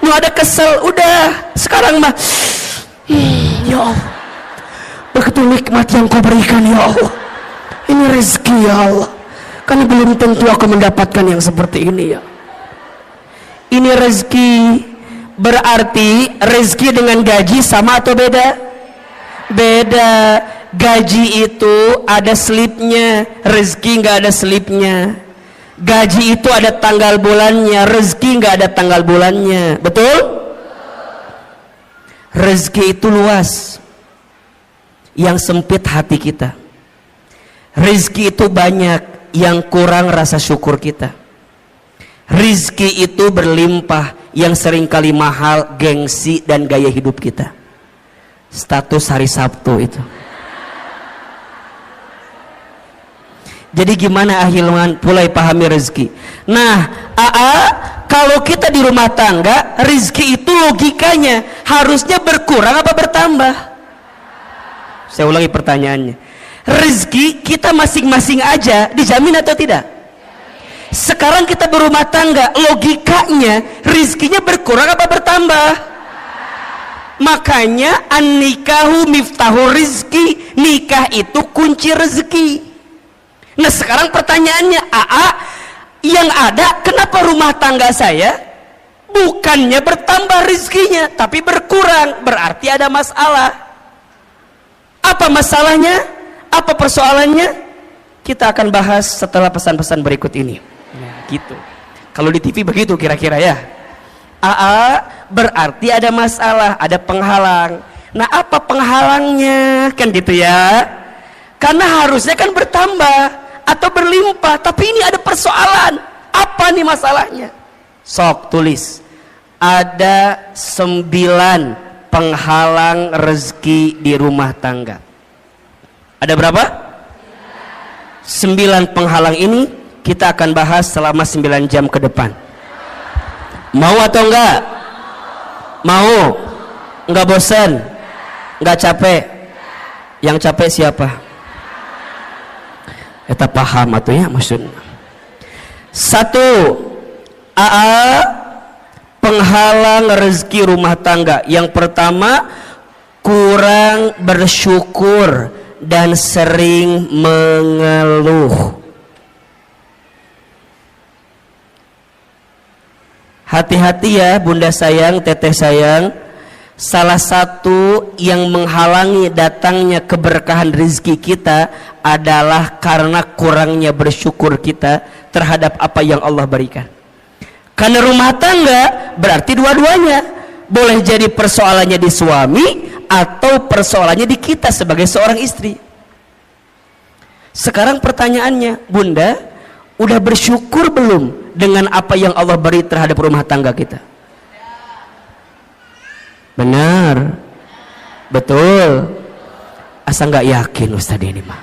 nggak ada kesel. Udah sekarang mah ya Allah begitu nikmat yang kau berikan ya Allah, ini rezeki ya Allah, kan belum tentu aku mendapatkan yang seperti ini ya. Ini rezeki, berarti rezeki dengan gaji sama atau beda? Beda. Gaji itu ada slipnya, rezeki nggak ada slipnya. Gaji itu ada tanggal bulannya, rezeki nggak ada tanggal bulannya. Betul? Rezeki itu luas, yang sempit hati kita. Rezeki itu banyak, yang kurang rasa syukur kita. Rezeki itu berlimpah, yang seringkali mahal gengsi dan gaya hidup kita. Status hari Sabtu itu. Jadi gimana ahilman mulai pahami rezeki? Nah, kalau kita di rumah tangga, rezeki itu logikanya harusnya berkurang apa bertambah? Saya ulangi pertanyaannya. Rezeki kita masing-masing aja dijamin atau tidak? Sekarang kita berumah tangga, logikanya rezekinya berkurang apa bertambah? Makanya an-nikahu miftahu rizki, nikah itu kunci rezeki. Nah sekarang pertanyaannya, yang ada kenapa rumah tangga saya bukannya bertambah rezekinya tapi berkurang? Berarti ada masalah. Apa masalahnya? Apa persoalannya? Kita akan bahas setelah pesan-pesan berikut ini. Nah, gitu. Kalau di TV begitu kira-kira ya. Berarti ada masalah, ada penghalang. Nah apa penghalangnya? Kan gitu ya. Karena harusnya kan bertambah atau berlimpah, tapi ini ada persoalan. Apa nih masalahnya? Sok tulis. Ada 9 penghalang rezeki di rumah tangga. Ada berapa? 9 penghalang ini kita akan bahas selama 9 jam ke depan. Mau atau enggak? Mau? Enggak bosan? Enggak capek? Yang capek siapa? Kita paham atau ya maksudnya. 1. Penghalang rezeki rumah tangga. Yang pertama, kurang bersyukur dan sering mengeluh. Hati-hati ya bunda sayang, teteh sayang. Salah satu yang menghalangi datangnya keberkahan rezeki kita adalah karena kurangnya bersyukur kita terhadap apa yang Allah berikan. Karena rumah tangga berarti dua-duanya. Boleh jadi persoalannya di suami atau persoalannya di kita sebagai seorang istri. Sekarang pertanyaannya, bunda udah bersyukur belum dengan apa yang Allah beri terhadap rumah tangga kita? Benar. Betul. Asa nggak yakin Ustaz ini mah.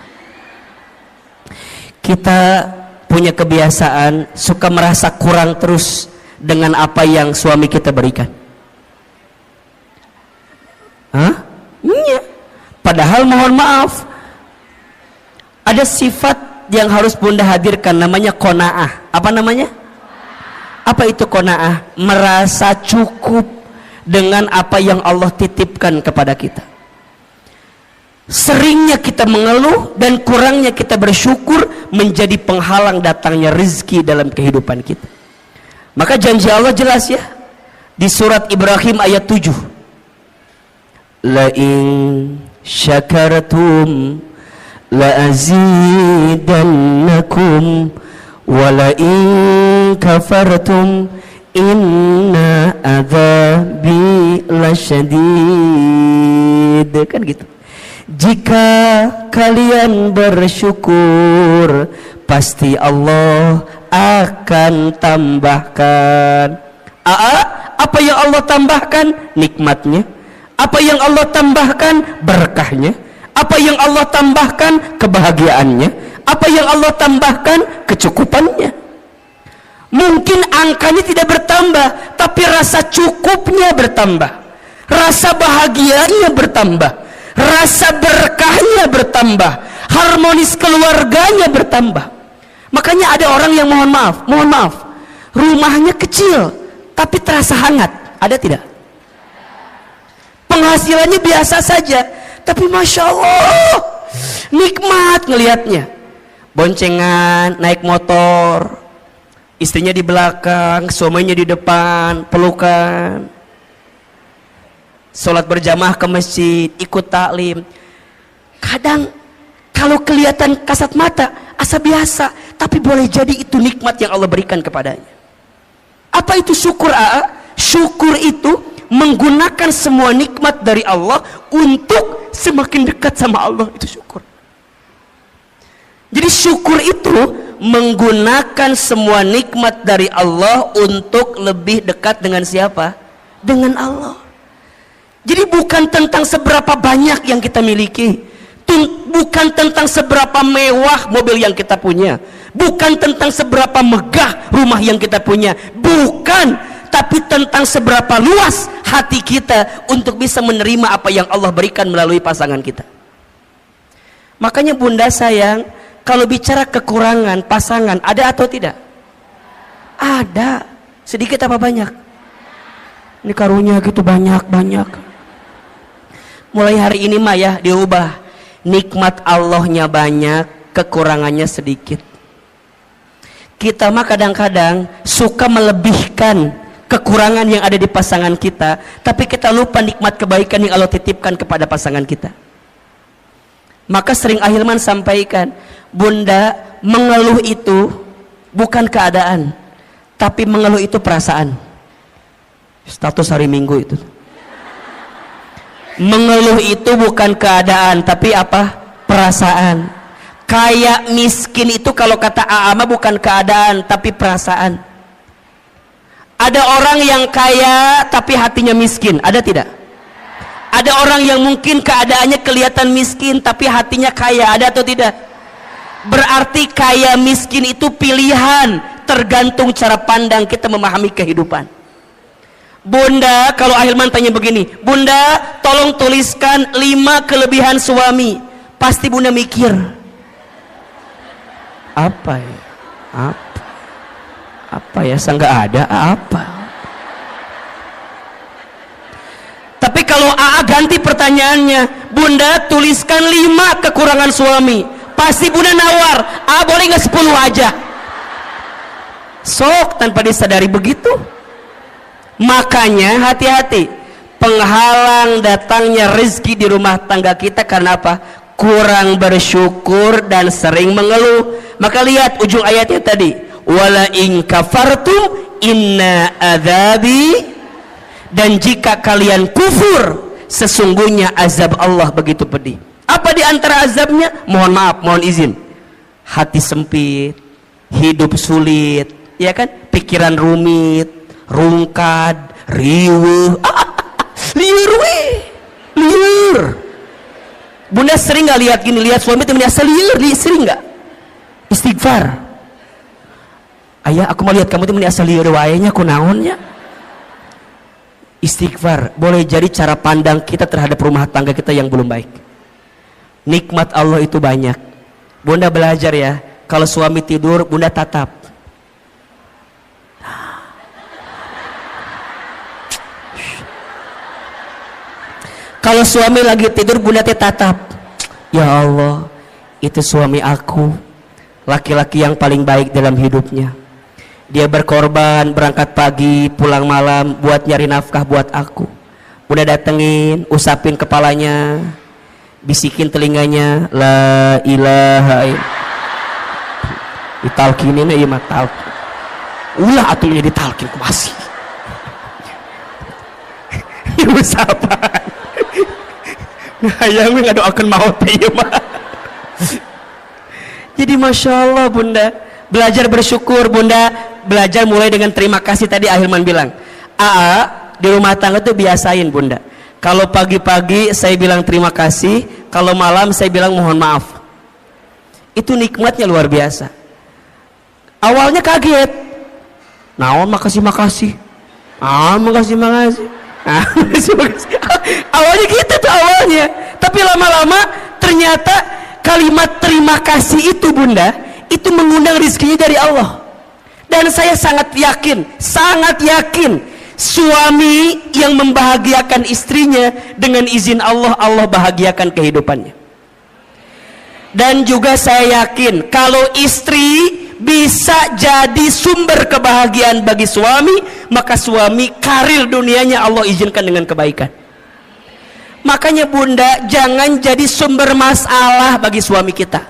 Kita punya kebiasaan suka merasa kurang terus dengan apa yang suami kita berikan. Hah? Iya. Padahal mohon maaf, ada sifat yang harus Bunda hadirkan, namanya qanaah. Apa namanya? Apa itu qanaah? Merasa cukup dengan apa yang Allah titipkan kepada kita. Seringnya kita mengeluh dan kurangnya kita bersyukur menjadi penghalang datangnya rezeki dalam kehidupan kita. Maka janji Allah jelas ya, di surat Ibrahim ayat 7. La in syakartum la azidannakum wa la in kafartum inna adzabi lasyadid. Kan gitu. Jika kalian bersyukur, pasti Allah akan tambahkan. Apa yang Allah tambahkan? Nikmatnya. Apa yang Allah tambahkan? Berkahnya. Apa yang Allah tambahkan? Kebahagiaannya. Apa yang Allah tambahkan? Kecukupannya. Mungkin angkanya tidak bertambah, tapi rasa cukupnya bertambah, rasa bahagianya bertambah, rasa berkahnya bertambah, harmonis keluarganya bertambah. Makanya ada orang yang mohon maaf, rumahnya kecil tapi terasa hangat. Ada tidak? Penghasilannya biasa saja, tapi Masya Allah nikmat ngelihatnya. Boncengan, naik motor, istrinya di belakang, suaminya di depan, pelukan, sholat berjamaah ke masjid, ikut taklim. Kadang kalau kelihatan kasat mata asa biasa, tapi boleh jadi itu nikmat yang Allah berikan kepadanya. Apa itu syukur? Syukur itu menggunakan semua nikmat dari Allah untuk semakin dekat sama Allah. Itu syukur. Jadi syukur itu menggunakan semua nikmat dari Allah untuk lebih dekat dengan siapa? Dengan Allah. Jadi bukan tentang seberapa banyak yang kita miliki, bukan tentang seberapa mewah mobil yang kita punya, bukan tentang seberapa megah rumah yang kita punya, bukan, tapi tentang seberapa luas hati kita untuk bisa menerima apa yang Allah berikan melalui pasangan kita. Makanya Bunda sayang, kalau bicara kekurangan pasangan, ada atau tidak? Ada. Sedikit apa banyak? Ini karunia gitu banyak. Mulai hari ini mah ya diubah. Nikmat Allahnya banyak, kekurangannya sedikit. Kita mah kadang-kadang suka melebihkan kekurangan yang ada di pasangan kita, tapi kita lupa nikmat kebaikan yang Allah titipkan kepada pasangan kita. Maka sering Ahilman sampaikan, Bunda, mengeluh itu bukan keadaan, tapi mengeluh itu perasaan. Status hari Minggu itu. Mengeluh itu bukan keadaan, tapi apa? Perasaan. Kayak miskin itu kalau kata Aama bukan keadaan, tapi perasaan. Ada orang yang kaya tapi hatinya miskin, ada tidak? Ada orang yang mungkin keadaannya kelihatan miskin tapi hatinya kaya, ada atau tidak? Berarti kaya miskin itu pilihan, tergantung cara pandang kita memahami kehidupan. Bunda, kalau Ahilman tanya begini, Bunda tolong tuliskan 5 kelebihan suami, pasti Bunda mikir, apa ya? Apa ya? Saya nggak ada apa. Tapi kalau AA ganti pertanyaannya, Bunda tuliskan 5 kekurangan suami, pasti Bunda nawar, boleh nggak 10 aja? Sok tanpa disadari begitu. Makanya hati-hati, penghalang datangnya rezeki di rumah tangga kita karena apa? Kurang bersyukur dan sering mengeluh. Maka lihat ujung ayatnya tadi, wala in kafartum inna adzabi, dan jika kalian kufur sesungguhnya azab Allah begitu pedih. Apa di antara azabnya? Mohon maaf, mohon izin, hati sempit, hidup sulit, ya kan? Pikiran rumit, rungkad, riweuh. liur we. Liur. Bunda sering nggak lihat gini, lihat suami temennya asal liur, sering nggak? Istighfar. Ayah, aku mau lihat kamu temennya asal liur waenya, aku naonnya. Istighfar boleh jadi cara pandang kita terhadap rumah tangga kita yang belum baik. Nikmat Allah itu banyak. Bunda belajar ya, kalau suami tidur, bunda tatap. Kalau suami lagi tidur, bunda tatap. Ya Allah, itu suami aku, laki-laki yang paling baik dalam hidupnya. Dia berkorban, berangkat pagi, pulang malam buat nyari nafkah buat aku. Bunda datengin, usapin kepalanya, bisikin telinganya, la ilaha illallah. Ditalkinin ya mah talk. Ulah atunya ditalkin ku masih. Ya usapan. Hayang ngadoakeun maot ieu mah. Jadi Masya Allah bunda, belajar bersyukur bunda, belajar mulai dengan terima kasih. Tadi Ahilman bilang, di rumah tangga tuh biasain bunda, kalau pagi-pagi saya bilang terima kasih, kalau malam saya bilang mohon maaf. Itu nikmatnya luar biasa. Awalnya kaget, naon makasih makasih, makasih makasih, makasih. Awalnya gitu tuh awalnya, tapi lama-lama ternyata kalimat terima kasih itu bunda, itu mengundang rezekinya dari Allah. Dan saya sangat yakin suami yang membahagiakan istrinya dengan izin Allah, Allah bahagiakan kehidupannya. Dan juga saya yakin kalau istri bisa jadi sumber kebahagiaan bagi suami, maka suami karir dunianya Allah izinkan dengan kebaikan. Makanya bunda, jangan jadi sumber masalah bagi suami kita.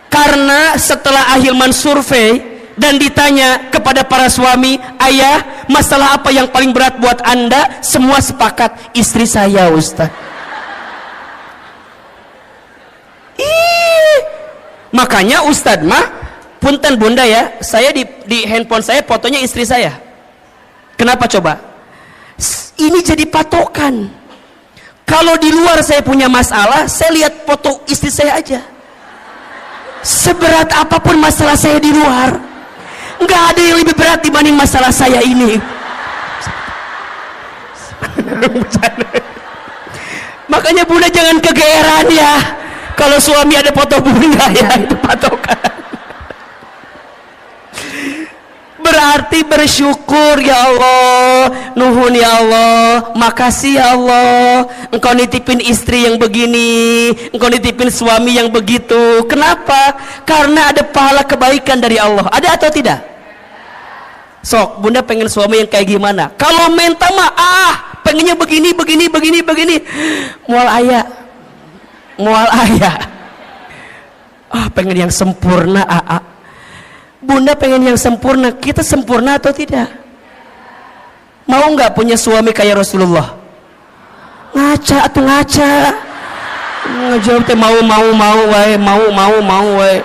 Karena setelah Ahilman survei dan ditanya kepada para suami, ayah, masalah apa yang paling berat buat anda? Semua sepakat, istri saya Ustaz. Makanya Ustadz mah, punten bunda ya, saya di handphone saya fotonya istri saya. Kenapa coba? Ini jadi patokan. Kalau di luar saya punya masalah, saya lihat foto istri saya aja. Seberat apapun masalah saya di luar, nggak ada yang lebih berat dibanding masalah saya ini. Makanya bunda jangan kegeeran ya kalau suami ada foto bunda ya, itu patokan. Berarti bersyukur, ya Allah, nuhun ya Allah, makasih ya Allah, engkau nitipin istri yang begini, engkau nitipin suami yang begitu. Kenapa? Karena ada pahala kebaikan dari Allah. Ada atau tidak? Sok, bunda pengen suami yang kayak gimana? Kalau minta mah pengennya begini. Mual ayah. Pengen yang sempurna. Bunda pengen yang sempurna. Kita sempurna atau tidak? Mau nggak punya suami kayak Rasulullah? Ngaca. Ngejawab teh mau wae.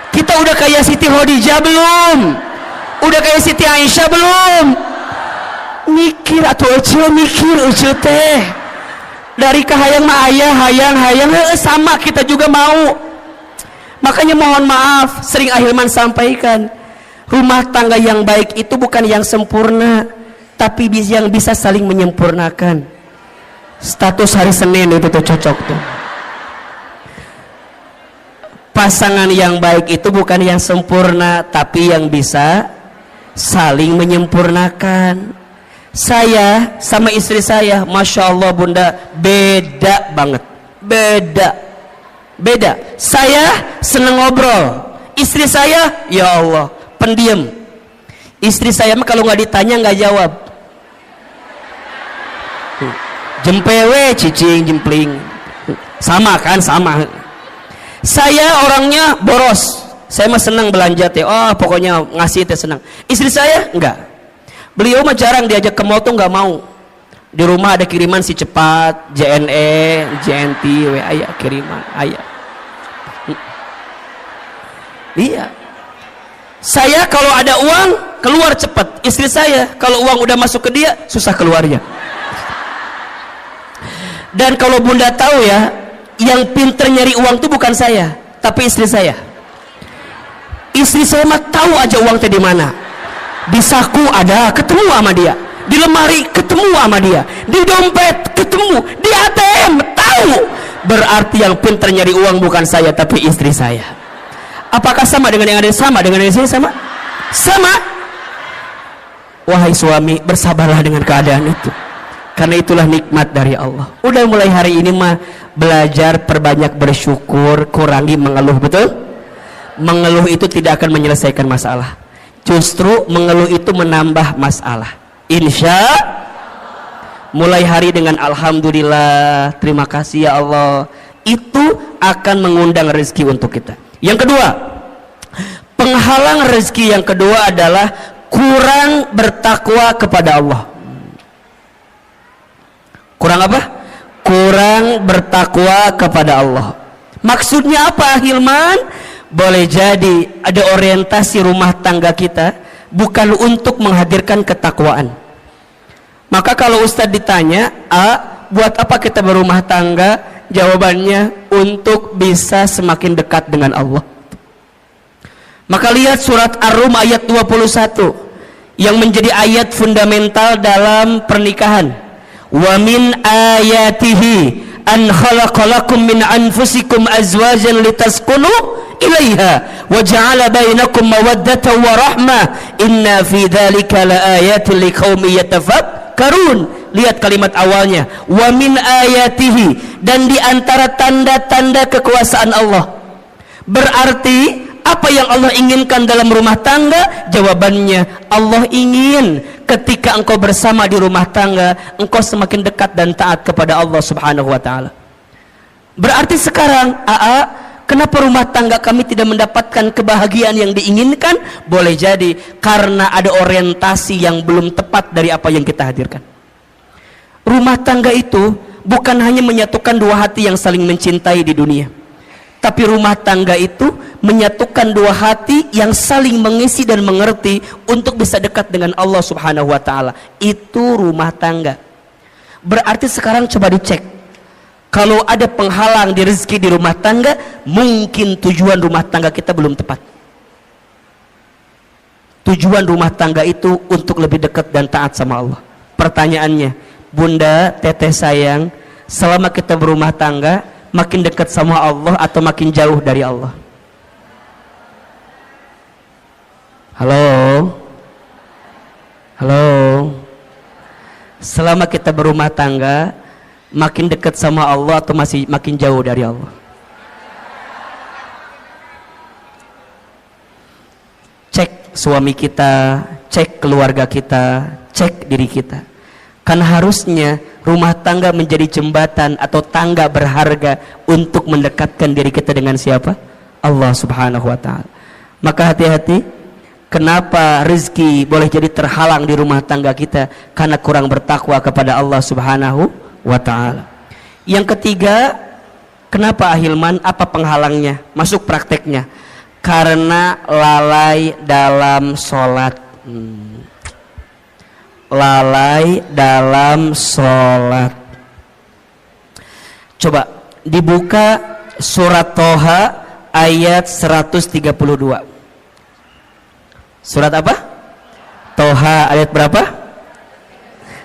Kita udah kayak Siti Khadijah belum? Udah kayak Siti Aisyah belum? Mikir atuh mikir teh. Dari kahayang mah ayah hayang sama, kita juga mau. Makanya mohon maaf, sering Ahilman sampaikan, rumah tangga yang baik itu bukan yang sempurna, tapi yang bisa saling menyempurnakan. Status hari Senin itu tuh cocok tuh. Pasangan yang baik itu bukan yang sempurna, tapi yang bisa saling menyempurnakan. Saya sama istri saya, Masya Allah bunda, beda banget. Beda. Saya seneng ngobrol, istri saya ya Allah pendiam. Istri saya mah kalau nggak ditanya nggak jawab. Jempewe cicing jempling sama. Saya orangnya boros, saya mah senang belanja teh, pokoknya ngasih teh senang. Istri saya enggak, beliau mah jarang diajak ke mall tuh nggak mau. Di rumah ada kiriman si cepat, JNE, JNT, WA kiriman, ayah. Iya. Saya kalau ada uang keluar cepat. Istri saya kalau uang udah masuk ke dia susah keluarnya. Dan kalau bunda tahu ya, yang pinter nyari uang itu bukan saya, tapi istri saya. Istri saya mah tahu aja uang teh di mana. Di saku ada, ketemu sama dia. Di lemari ketemu sama dia. Di dompet ketemu. Di ATM tahu. Berarti yang pinter nyari uang bukan saya, tapi istri saya. Apakah sama dengan yang ada? Sama dengan yang saya? Sama? Sama. Wahai suami, bersabarlah dengan keadaan itu, karena itulah nikmat dari Allah. Udah mulai hari ini mah belajar perbanyak bersyukur, kurangi mengeluh. Betul? Mengeluh itu tidak akan menyelesaikan masalah, justru mengeluh itu menambah masalah. Insya mulai hari dengan alhamdulillah, terima kasih ya Allah, itu akan mengundang rezeki untuk kita. Yang kedua, penghalang rezeki yang kedua adalah kurang bertakwa kepada Allah. Kurang apa? Kurang bertakwa kepada Allah. Maksudnya apa, Hilman? Boleh jadi ada orientasi rumah tangga kita bukan untuk menghadirkan ketakwaan. Maka kalau Ustadz ditanya, buat apa kita berumah tangga? Jawabannya untuk bisa semakin dekat dengan Allah. Maka lihat surat Ar-Rum ayat 21 yang menjadi ayat fundamental dalam pernikahan. Wa min ayatihi an khalaqalakum min anfusikum azwajan litaskunu ilaiha wa ja'ala bainakum mawaddatan wa rahmah inna fi dzalika laayatin liqaumin yatafakkarun. Lihat kalimat awalnya, wa min ayatihi, dan di antara tanda-tanda kekuasaan Allah. Berarti apa yang Allah inginkan dalam rumah tangga? Jawabannya, Allah ingin ketika engkau bersama di rumah tangga, engkau semakin dekat dan taat kepada Allah Subhanahu wa ta'ala. Berarti sekarang, kenapa rumah tangga kami tidak mendapatkan kebahagiaan yang diinginkan? Boleh jadi karena ada orientasi yang belum tepat dari apa yang kita hadirkan. Rumah tangga itu bukan hanya menyatukan dua hati yang saling mencintai di dunia, tapi rumah tangga itu menyatukan dua hati yang saling mengisi dan mengerti untuk bisa dekat dengan Allah Subhanahu wa ta'ala. Itu rumah tangga. Berarti sekarang coba dicek, kalau ada penghalang di rezeki di rumah tangga, mungkin tujuan rumah tangga kita belum tepat. Tujuan rumah tangga itu untuk lebih dekat dan taat sama Allah. Pertanyaannya, bunda, teteh sayang, selama kita berumah tangga, makin dekat sama Allah atau makin jauh dari Allah? Halo? Halo? Selama kita berumah tangga, makin dekat sama Allah atau masih makin jauh dari Allah? Cek suami kita, cek keluarga kita, cek diri kita. Kan harusnya rumah tangga menjadi jembatan atau tangga berharga untuk mendekatkan diri kita dengan siapa? Allah Subhanahu wa ta'ala. Maka hati-hati, kenapa rezeki boleh jadi terhalang di rumah tangga kita? Karena kurang bertakwa kepada Allah Subhanahu wa ta'ala. Yang ketiga, kenapa Ahilman? Apa penghalangnya? Masuk prakteknya. Karena lalai dalam sholat. Lalai dalam sholat. Coba dibuka surat Toha ayat 132. Surat apa? Toha ayat berapa?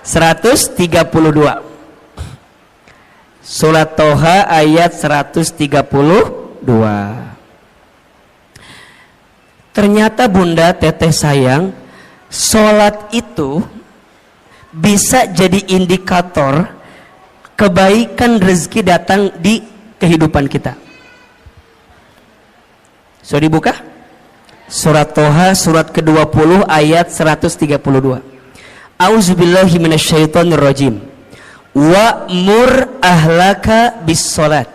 132. Surat Toha ayat 132. Ternyata bunda, teteh sayang, sholat itu bisa jadi indikator kebaikan rezeki datang di kehidupan kita. Sudah dibuka? Surat Toha surat ke-20 ayat 132. Auzubillahi minasyaitonirrajim. Wa'mur ahlaka bis sholat,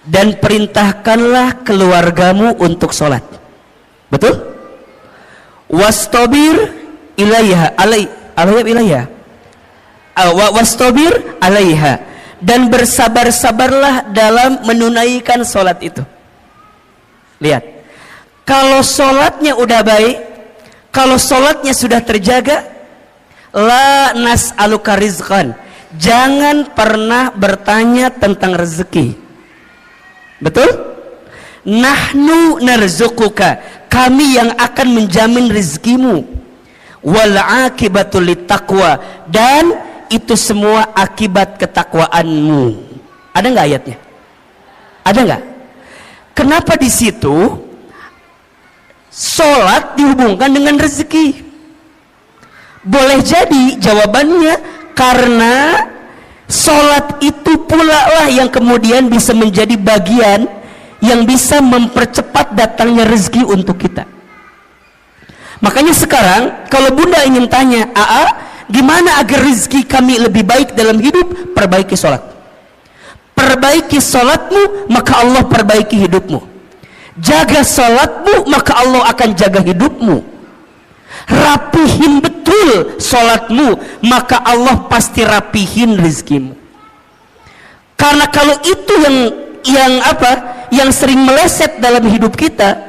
dan perintahkanlah keluargamu untuk sholat. Betul? Wastabir ilaiha wastabir alaiha, dan bersabar-sabarlah dalam menunaikan sholat itu. Lihat, kalau sholatnya udah baik, kalau sholatnya sudah terjaga, la nas'aluka rizqan, jangan pernah bertanya tentang rezeki. Betul? Nahnu narzuquka, kami yang akan menjamin rezekimu. Wal akibatul littaqwa, dan itu semua akibat ketakwaanmu. Ada nggak ayatnya? Ada nggak? Kenapa di situ sholat dihubungkan dengan rezeki? Boleh jadi jawabannya karena sholat itu pula lah yang kemudian bisa menjadi bagian yang bisa mempercepat datangnya rezeki untuk kita. Makanya sekarang kalau bunda ingin tanya, gimana agar rezeki kami lebih baik dalam hidup? Perbaiki sholat. Perbaiki sholatmu, maka Allah perbaiki hidupmu. Jaga sholatmu, maka Allah akan jaga hidupmu. Rapihin betul sholatmu, maka Allah pasti rapihin rezekimu. Karena kalau itu yang sering meleset dalam hidup kita,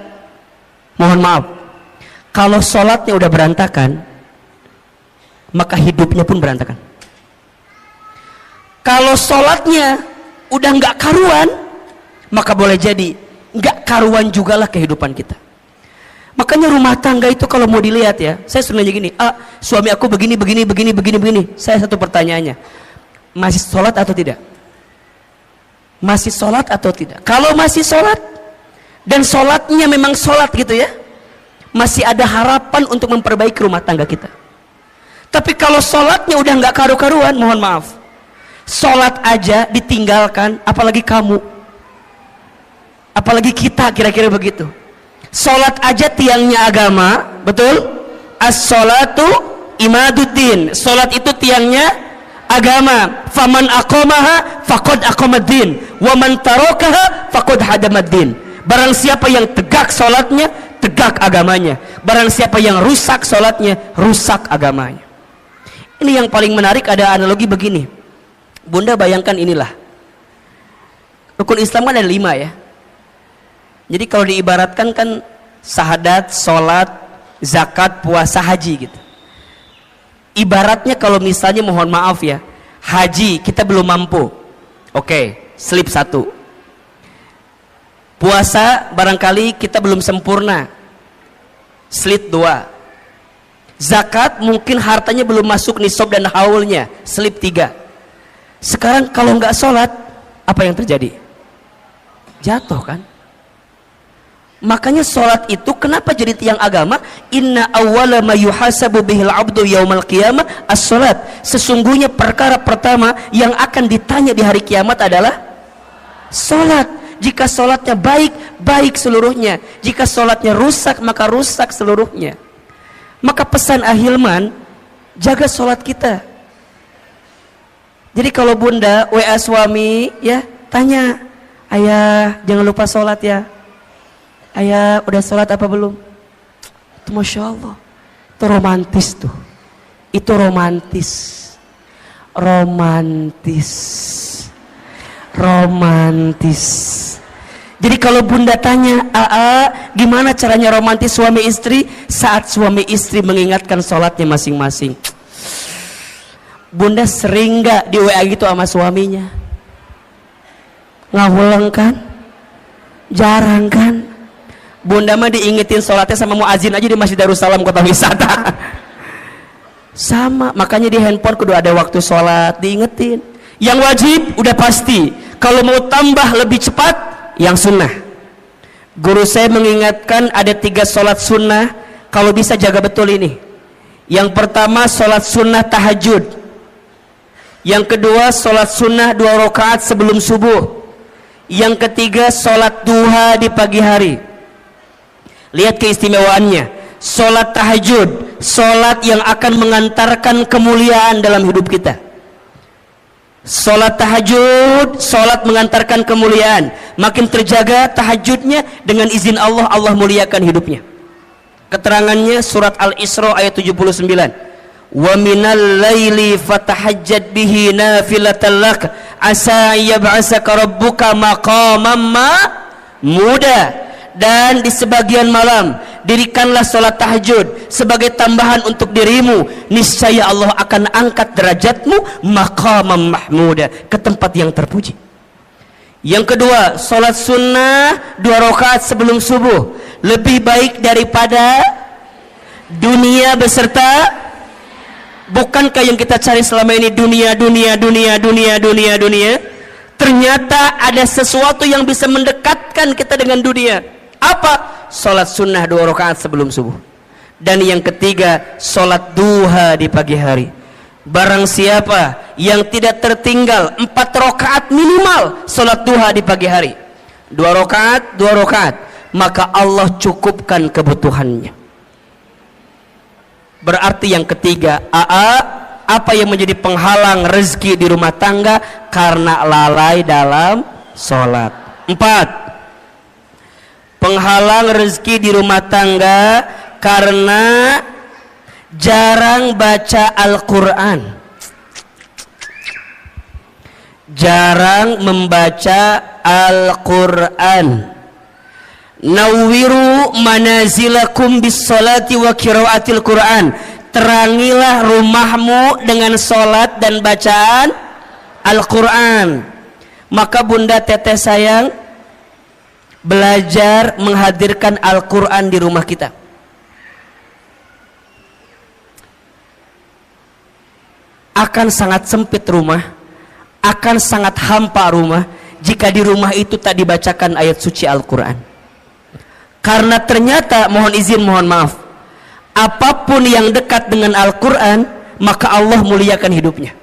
mohon maaf, kalau sholatnya udah berantakan, maka hidupnya pun berantakan. Kalau sholatnya udah nggak karuan, maka boleh jadi nggak karuan jugalah kehidupan kita. Makanya rumah tangga itu kalau mau dilihat ya, saya sering nanya gini, suami aku begini. Saya satu pertanyaannya, masih sholat atau tidak? Masih sholat atau tidak? Kalau masih sholat dan sholatnya memang sholat gitu ya, masih ada harapan untuk memperbaiki rumah tangga kita. Tapi kalau sholatnya udah nggak karu-karuan, mohon maaf, sholat aja ditinggalkan, apalagi kamu, apalagi kita, kira-kira begitu. Sholat aja tiangnya agama, betul? As-sholatu imaduddin, sholat itu tiangnya agama. Faman aqamaha faqad aqamaddin, wa man tarakaha faqad hadamaddin. Barang siapa yang tegak sholatnya, tegak agamanya. Barang siapa yang rusak sholatnya, rusak agamanya. Ini yang paling menarik, ada analogi begini. Bunda bayangkan inilah, rukun Islam kan ada 5 ya. Jadi kalau diibaratkan kan syahadat, sholat, zakat, puasa, haji gitu. Ibaratnya kalau misalnya, mohon maaf ya, haji kita belum mampu, oke, slip 1. Puasa barangkali kita belum sempurna, slip 2. Zakat mungkin hartanya belum masuk nisab dan haulnya, slip 3. Sekarang kalau nggak sholat, apa yang terjadi? Jatuh kan? Makanya sholat itu kenapa jadi tiang agama? Inna awwala ma yuhasabu bihil abdu yaumal qiyamah as-sholat. Sesungguhnya perkara pertama yang akan ditanya di hari kiamat adalah sholat. Jika sholatnya baik, baik seluruhnya. Jika sholatnya rusak, maka rusak seluruhnya. Maka pesan Ahilman, jaga sholat kita. Jadi kalau bunda WA suami ya, tanya, ayah jangan lupa sholat ya. Ayah udah sholat apa belum? Itu Masya Allah, itu romantis tuh. Itu romantis. Jadi kalau bunda tanya, gimana caranya romantis suami istri? Saat suami istri mengingatkan sholatnya masing-masing. Bunda sering gak di WA gitu sama suaminya? Ngawulang kan? Jarang kan? Bunda mah diingetin sholatnya sama muazin aja di Masjid Darussalam Kota Wisata. Sama, makanya di handphone kudu ada waktu sholat, diingetin. Yang wajib udah pasti. Kalau mau tambah lebih cepat, yang sunnah. Guru saya mengingatkan ada 3 sholat sunnah. Kalau bisa jaga betul ini. Yang pertama sholat sunnah tahajud. Yang kedua sholat sunnah 2 rakaat sebelum subuh. Yang ketiga sholat duha di pagi hari. Lihat keistimewaannya. Sholat tahajud, sholat yang akan mengantarkan kemuliaan dalam hidup kita. Sholat tahajud, sholat mengantarkan kemuliaan. Makin terjaga tahajudnya, dengan izin Allah, Allah muliakan hidupnya. Keterangannya surat Al-Isra ayat 79. Wa minal laili fatahajjad bihi nafilatan lak asa yab'asaka rabbuka maqamam muda. dan di sebagian malam dirikanlah salat tahajud sebagai tambahan untuk dirimu, niscaya Allah akan angkat derajatmu maqamam mahmuda, ke tempat yang terpuji. Yang kedua, salat sunnah 2 rakaat sebelum subuh lebih baik daripada dunia beserta. Bukankah yang kita cari selama ini dunia? Ternyata ada sesuatu yang bisa mendekatkan kita dengan dunia. Apa? Salat sunnah 2 rakaat sebelum subuh. Dan yang ketiga, salat duha di pagi hari. Barang siapa yang tidak tertinggal 4 rakaat minimal salat duha di pagi hari, 2 rakaat, maka Allah cukupkan kebutuhannya. Berarti yang ketiga, apa yang menjadi penghalang rezeki di rumah tangga? Karena lalai dalam sholat. 4, penghalang rezeki di rumah tangga karena jarang baca Al-Quran, jarang membaca Al-Quran. Nawwiru manazilakum bis salati wa qiraatil Quran. Terangilah rumahmu dengan salat dan bacaan Al-Quran. Maka bunda teteh sayang, belajar menghadirkan Al-Quran di rumah kita. Akan sangat sempit rumah, akan sangat hampa rumah jika di rumah itu tak dibacakan ayat suci Al-Quran. Karena ternyata, mohon izin, mohon maaf, apapun yang dekat dengan Al-Quran, maka Allah muliakan hidupnya.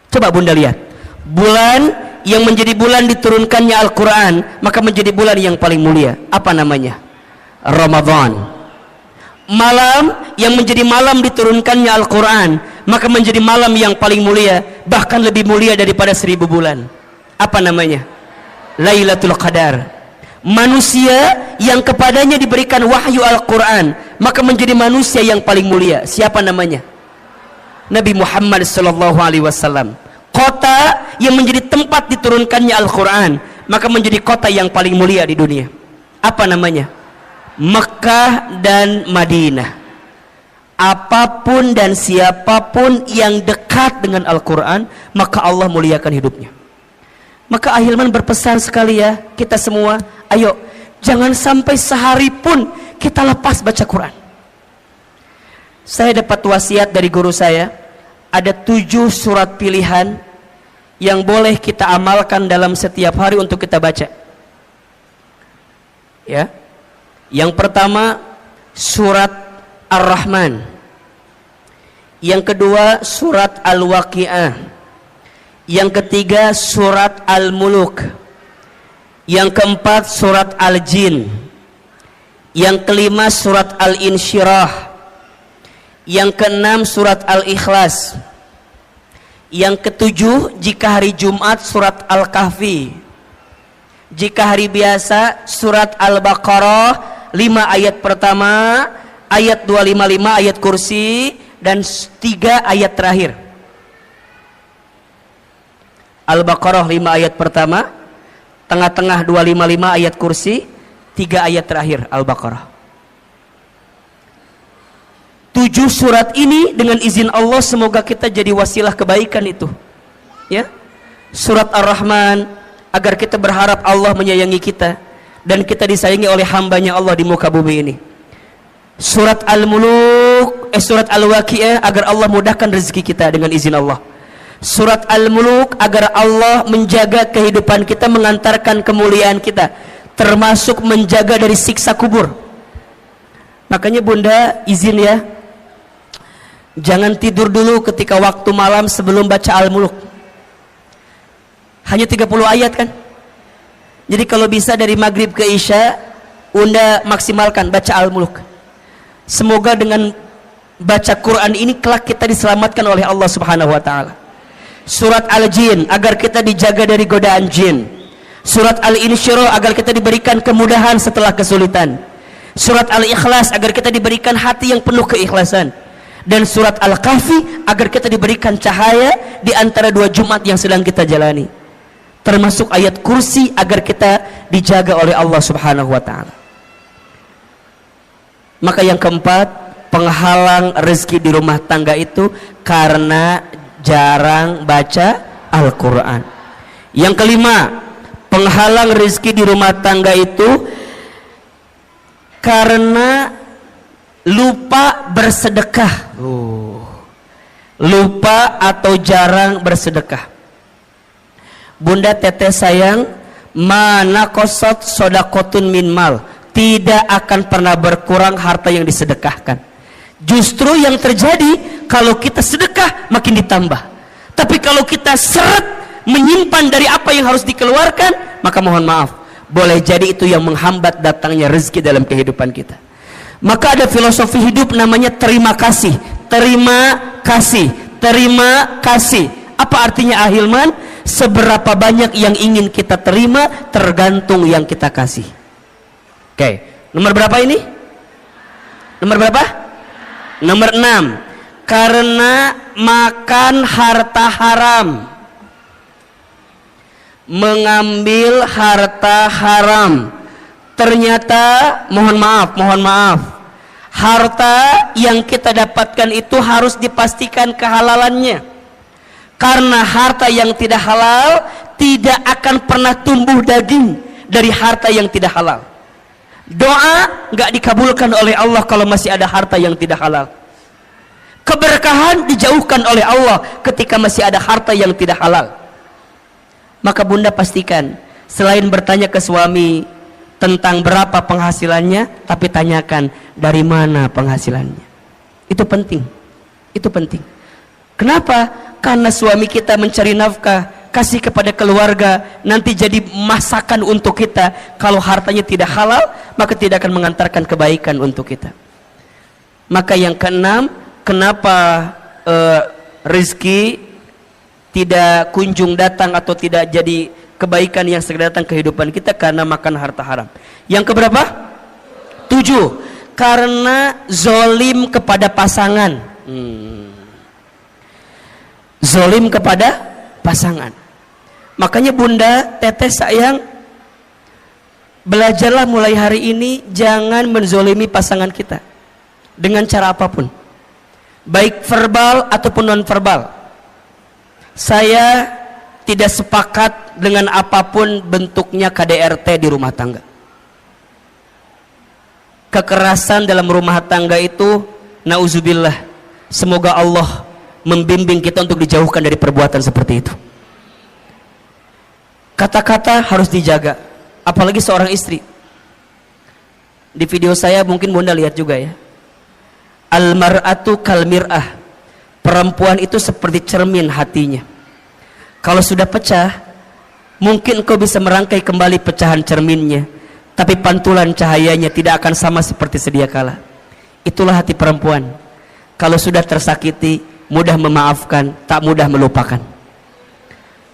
Coba bunda lihat, bulan yang menjadi bulan diturunkannya Al-Quran, maka menjadi bulan yang paling mulia. Apa namanya? Ramadan. Malam yang menjadi malam diturunkannya Al-Quran, maka menjadi malam yang paling mulia, bahkan lebih mulia daripada 1000 bulan. Apa namanya? Lailatul Qadar. Manusia yang kepadanya diberikan wahyu Al-Quran, maka menjadi manusia yang paling mulia. Siapa namanya? Nabi Muhammad SAW. Kota yang menjadi tempat diturunkannya Al-Quran, maka menjadi kota yang paling mulia di dunia. Apa namanya? Mekah dan Madinah. Apapun dan siapapun yang dekat dengan Al-Quran, maka Allah muliakan hidupnya. Maka Ahilman berpesan sekali ya, kita semua, ayo jangan sampai sehari pun kita lepas baca Quran. Saya dapat wasiat dari guru saya, ada 7 surat pilihan yang boleh kita amalkan dalam setiap hari untuk kita baca. Ya. Yang pertama surat Ar-Rahman. Yang kedua surat Al-Waqi'ah. Yang ketiga surat Al-Muluk. Yang keempat surat Al-Jin. Yang kelima surat Al-Insyirah. Yang keenam surat Al-Ikhlas. Yang ketujuh jika hari Jumat surat Al-Kahfi. Jika hari biasa surat Al-Baqarah 5 ayat pertama, ayat 255 ayat kursi, dan 3 ayat terakhir. Al-Baqarah 5 ayat pertama, tengah-tengah 255 ayat kursi, 3 ayat terakhir Al-Baqarah. 7 surat ini dengan izin Allah semoga kita jadi wasilah kebaikan itu. Ya. Surat Ar-Rahman agar kita berharap Allah menyayangi kita dan kita disayangi oleh hambanya Allah di muka bumi ini. Surat Al-Muluk, surat Al-Waqi'ah agar Allah mudahkan rezeki kita dengan izin Allah. Surat Al-Muluk agar Allah menjaga kehidupan kita, mengantarkan kemuliaan kita, termasuk menjaga dari siksa kubur. Makanya bunda izin ya, jangan tidur dulu ketika waktu malam sebelum baca Al-Muluk. Hanya 30 ayat kan. Jadi kalau bisa dari maghrib ke isya, bunda maksimalkan baca Al-Muluk. Semoga dengan baca Quran ini kelak kita diselamatkan oleh Allah Subhanahu wa taala. Surat Al-Jin agar kita dijaga dari godaan jin. Surat Al-Insyirah agar kita diberikan kemudahan setelah kesulitan. Surat Al-Ikhlas agar kita diberikan hati yang penuh keikhlasan. Dan surat Al-Kahfi agar kita diberikan cahaya di antara 2 Jumat yang sedang kita jalani. termasuk ayat kursi agar kita dijaga oleh Allah Subhanahu wa taala. Maka yang keempat, penghalang rezeki di rumah tangga itu karena jarang baca Al-Quran. Yang kelima, penghalang rezeki di rumah tangga itu karena lupa bersedekah. Lupa atau jarang bersedekah. Bunda teteh sayang, mana kosot sodakotun min mal, tidak akan pernah berkurang harta yang disedekahkan. Justru yang terjadi kalau kita sedekah makin ditambah. Tapi kalau kita seret menyimpan dari apa yang harus dikeluarkan, maka mohon maaf, boleh jadi itu yang menghambat datangnya rezeki dalam kehidupan kita. Maka ada filosofi hidup namanya terima kasih. Terima kasih, terima kasih. Apa artinya Ahilman? Seberapa banyak yang ingin kita terima tergantung yang kita kasih. Oke, nomor berapa ini? Nomor berapa? Nomor 6. Karena makan harta haram. Mengambil harta haram. Ternyata mohon maaf, harta yang kita dapatkan itu harus dipastikan kehalalannya. Karena harta yang tidak halal tidak akan pernah tumbuh daging dari harta yang tidak halal. Doa nggak dikabulkan oleh Allah kalau masih ada harta yang tidak halal. Keberkahan dijauhkan oleh Allah ketika masih ada harta yang tidak halal. Maka bunda pastikan, selain bertanya ke suami tentang berapa penghasilannya, tapi tanyakan dari mana penghasilannya. Itu penting. Itu penting. Kenapa? Karena suami kita mencari nafkah, kasih kepada keluarga, nanti jadi masakan untuk kita. Kalau hartanya tidak halal, maka tidak akan mengantarkan kebaikan untuk kita. Maka yang keenam, kenapa rezeki tidak kunjung datang atau tidak jadi kebaikan yang segera datang kehidupan kita? Karena makan harta haram. Yang keberapa? 7. Karena zolim kepada pasangan. Zolim kepada pasangan. Makanya bunda, teteh sayang, belajarlah mulai hari ini jangan menzolimi pasangan kita dengan cara apapun, baik verbal ataupun non verbal. Saya tidak sepakat dengan apapun bentuknya KDRT di rumah tangga. Kekerasan dalam rumah tangga itu, nauzubillah, semoga Allah membimbing kita untuk dijauhkan dari perbuatan seperti itu. Kata-kata harus dijaga, apalagi seorang istri. Di video saya mungkin bunda lihat juga ya, al-mar'atu kal mir'ah, perempuan itu seperti cermin hatinya. Kalau sudah pecah, mungkin kau bisa merangkai kembali pecahan cerminnya, tapi pantulan cahayanya tidak akan sama seperti sedia kala. Itulah hati perempuan. Kalau sudah tersakiti, mudah memaafkan, tak mudah melupakan.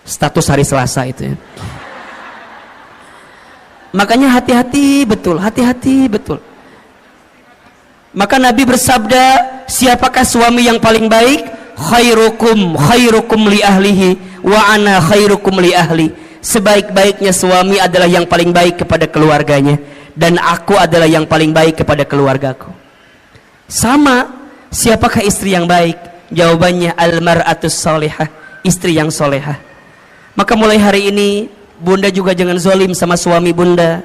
Status hari Selasa itu ya. Makanya hati-hati betul, hati-hati betul. Maka Nabi bersabda, siapakah suami yang paling baik? Khairukum li ahlihi wa ana khairukum li ahli. Sebaik-baiknya suami adalah yang paling baik kepada keluarganya, dan aku adalah yang paling baik kepada keluargaku. Sama, siapakah istri yang baik? Jawabannya al-mar'atus salihah, istri yang solehah. Maka mulai hari ini bunda juga jangan zolim sama suami bunda.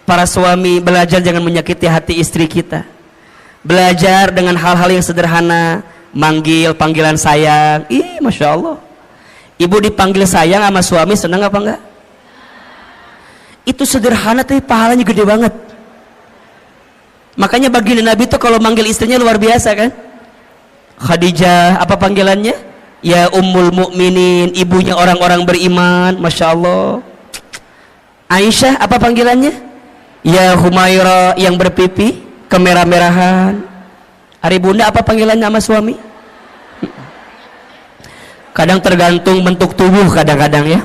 Para suami belajar jangan menyakiti hati istri kita. Belajar dengan hal-hal yang sederhana, manggil panggilan sayang. Ih, masya Allah, ibu dipanggil sayang sama suami senang apa enggak? Itu sederhana tapi pahalanya gede banget. Makanya baginda Nabi itu kalau manggil istrinya luar biasa kan. Khadijah, apa panggilannya? Ya Ummul Mukminin, ibunya orang-orang beriman, masya Allah. Aisyah, apa panggilannya? Ya Humaira, yang berpipi kemerah-merahan. Hari bunda, apa panggilannya sama suami? Kadang tergantung bentuk tubuh, kadang-kadang ya.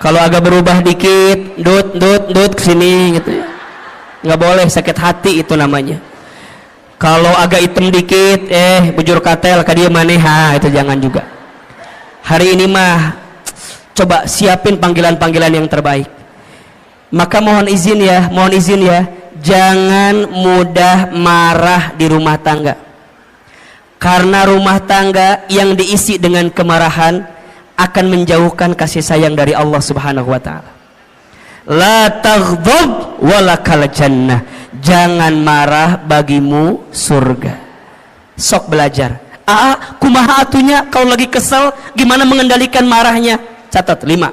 Kalau agak berubah dikit, dut kesini gitu ya. Nggak boleh, sakit hati itu namanya. Kalau agak hitam dikit, bujur katel ka dia maneha, itu jangan juga. Hari ini mah Coba siapin panggilan-panggilan yang terbaik. Maka mohon izin ya, jangan mudah marah di rumah tangga. Karena rumah tangga yang diisi dengan kemarahan akan menjauhkan kasih sayang dari Allah Subhanahu wa taala. La taghdab walakal jannah. Jangan marah, bagimu surga. Sok belajar. Kumaha atunya kalau lagi kesel gimana mengendalikan marahnya? Catat 5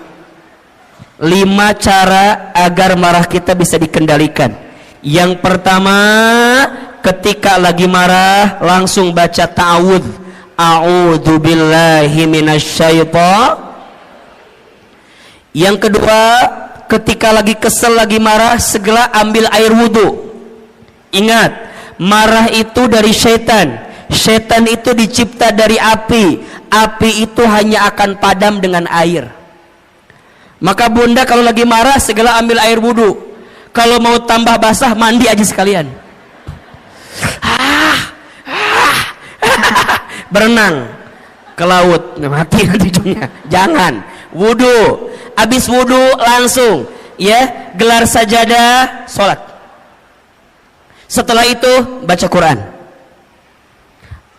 cara agar marah kita bisa dikendalikan. Yang pertama, ketika lagi marah langsung baca ta'awudz. A'udzu billahi minasyaitonir. Yang kedua, ketika lagi kesel, lagi marah, segera ambil air wudu. Ingat, marah itu dari syaitan. Syaitan itu dicipta dari api. Api itu hanya akan padam dengan air. Maka bunda kalau lagi marah segera ambil air wudu. Kalau mau tambah basah, mandi aja sekalian. Berenang ke laut, mati nanti ujungnya. Jangan. Wudu. Habis wudu langsung ya gelar sajadah, sholat. Setelah itu baca Quran.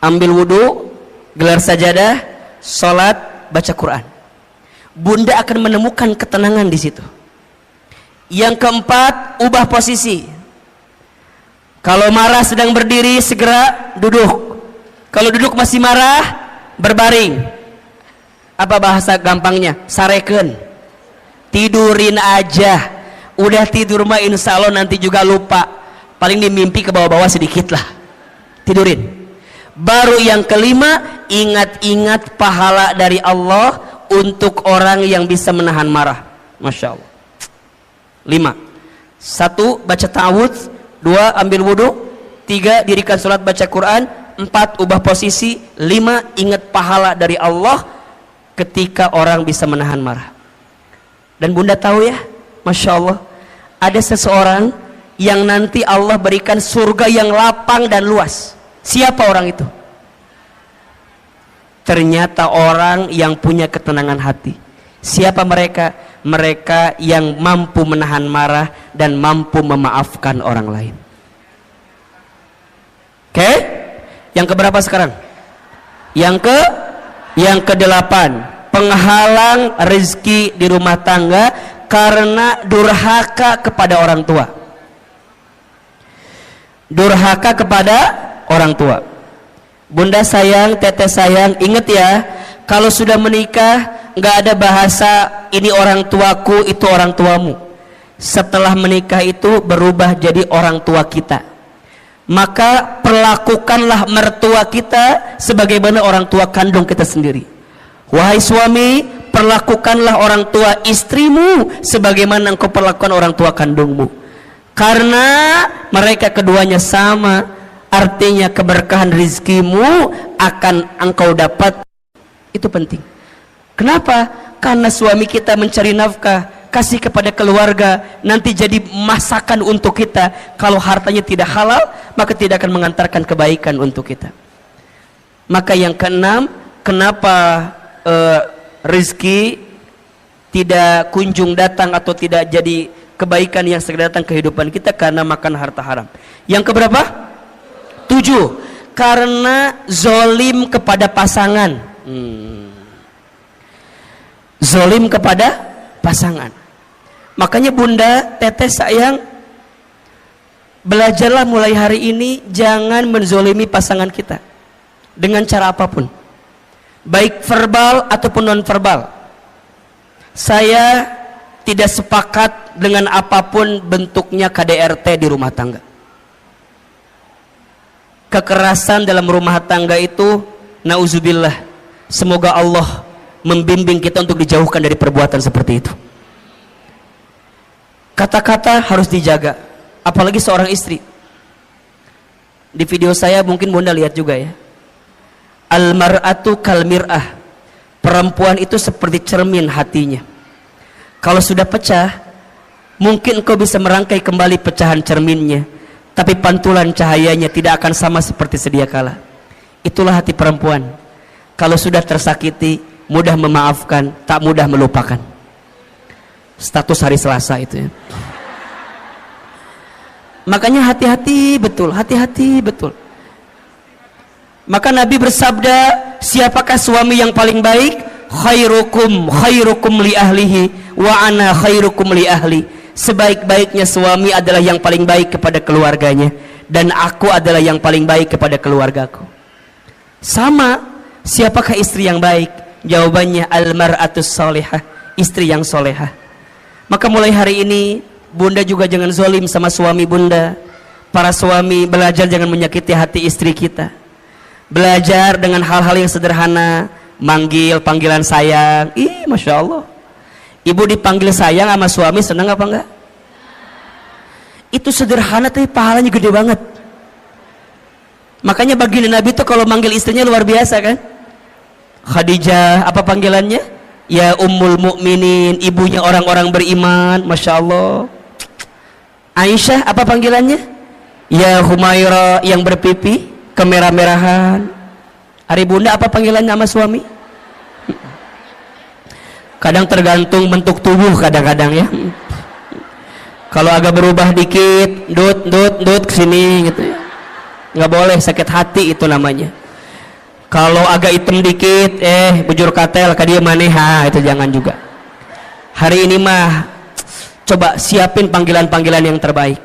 Ambil wudu, gelar sajadah, sholat, baca Quran. Bunda akan menemukan ketenangan di situ. Yang keempat, ubah posisi. Kalau marah sedang berdiri, segera duduk. Kalau duduk masih marah, berbaring. Apa bahasa gampangnya? Sareken. Tidurin aja. Udah tidur mah insya Allah nanti juga lupa. Paling dimimpi ke bawah-bawah sedikit lah. Tidurin. Baru yang kelima, ingat-ingat pahala dari Allah untuk orang yang bisa menahan marah. Masya Allah. 5. 1. Baca ta'awudz. 2. Ambil wudu. 3. Dirikan sholat baca Quran. 4. Ubah posisi. 5. Ingat pahala dari Allah ketika orang bisa menahan marah. Dan bunda tahu ya, Masya Allah, ada seseorang yang nanti Allah berikan surga yang lapang dan luas. Siapa orang itu? Ternyata orang yang punya ketenangan hati. Siapa mereka? Mereka yang mampu menahan marah dan mampu memaafkan orang lain. Oke? Yang keberapa sekarang? Yang ke-8. Penghalang rezeki di rumah tangga karena durhaka kepada orang tua. Durhaka kepada orang tua. Bunda sayang, teteh sayang, ingat ya, kalau sudah menikah nggak ada bahasa ini orang tuaku, itu orang tuamu. Setelah menikah itu berubah jadi orang tua kita. Maka perlakukanlah mertua kita sebagaimana orang tua kandung kita sendiri. Wahai suami, perlakukanlah orang tua istrimu sebagaimana engkau perlakukan orang tua kandungmu. Karena mereka keduanya sama, artinya keberkahan rizkimu akan engkau dapat. Itu penting. Kenapa? Karena suami kita mencari nafkah, kasih kepada keluarga, nanti jadi masakan untuk kita. Kalau hartanya tidak halal, maka tidak akan mengantarkan kebaikan untuk kita. Maka yang keenam, kenapa rezeki tidak kunjung datang atau tidak jadi kebaikan yang segera datang kehidupan kita? Karena makan harta haram. Yang keberapa? 7. Karena zolim kepada pasangan. Zolim kepada pasangan. Makanya bunda, teteh sayang, belajarlah mulai hari ini jangan menzolimi pasangan kita dengan cara apapun, baik verbal ataupun non verbal. Saya tidak sepakat dengan apapun bentuknya KDRT di rumah tangga. Kekerasan dalam rumah tangga itu, nauzubillah, semoga Allah membimbing kita untuk dijauhkan dari perbuatan seperti itu. Kata-kata harus dijaga, apalagi seorang istri. Di video saya mungkin bunda lihat juga ya, al-mar'atu kal mir'ah, perempuan itu seperti cermin hatinya. Kalau sudah pecah, mungkin kau bisa merangkai kembali pecahan cerminnya, tapi pantulan cahayanya tidak akan sama seperti sedia kala. Itulah hati perempuan. Kalau sudah tersakiti, mudah memaafkan, tak mudah melupakan. Status hari Selasa itu ya. Makanya hati-hati betul, hati-hati betul. Maka Nabi bersabda, siapakah suami yang paling baik? Khairukum li ahlihi wa ana khairukum li ahli. Sebaik-baiknya suami adalah yang paling baik kepada keluarganya, dan aku adalah yang paling baik kepada keluargaku. Sama, siapakah istri yang baik? Jawabannya almar'atus salihah, istri yang solehah. Maka mulai hari ini Bunda juga jangan zolim sama suami Bunda. Para suami belajar jangan menyakiti hati istri kita. Belajar dengan hal-hal yang sederhana, manggil panggilan sayang. Masya Allah. Ibu dipanggil sayang sama suami senang apa enggak? Itu sederhana tapi pahalanya gede banget. Makanya baginda Nabi itu kalau manggil istrinya luar biasa kan? Khadijah, apa panggilannya? Ya Ummul Mukminin, ibunya orang-orang beriman, Masya Allah. Aisyah, apa panggilannya? Ya Humaira, yang berpipi kemerah-merahan. Hari Bunda, apa panggilannya sama suami? Kadang tergantung bentuk tubuh kadang-kadang ya. Kalau agak berubah dikit, dut kesini gitu ya. Nggak boleh, sakit hati itu namanya. Kalau agak hitam dikit, bujur katel ke dia maneha, itu jangan juga. Hari ini mah coba siapin panggilan-panggilan yang terbaik.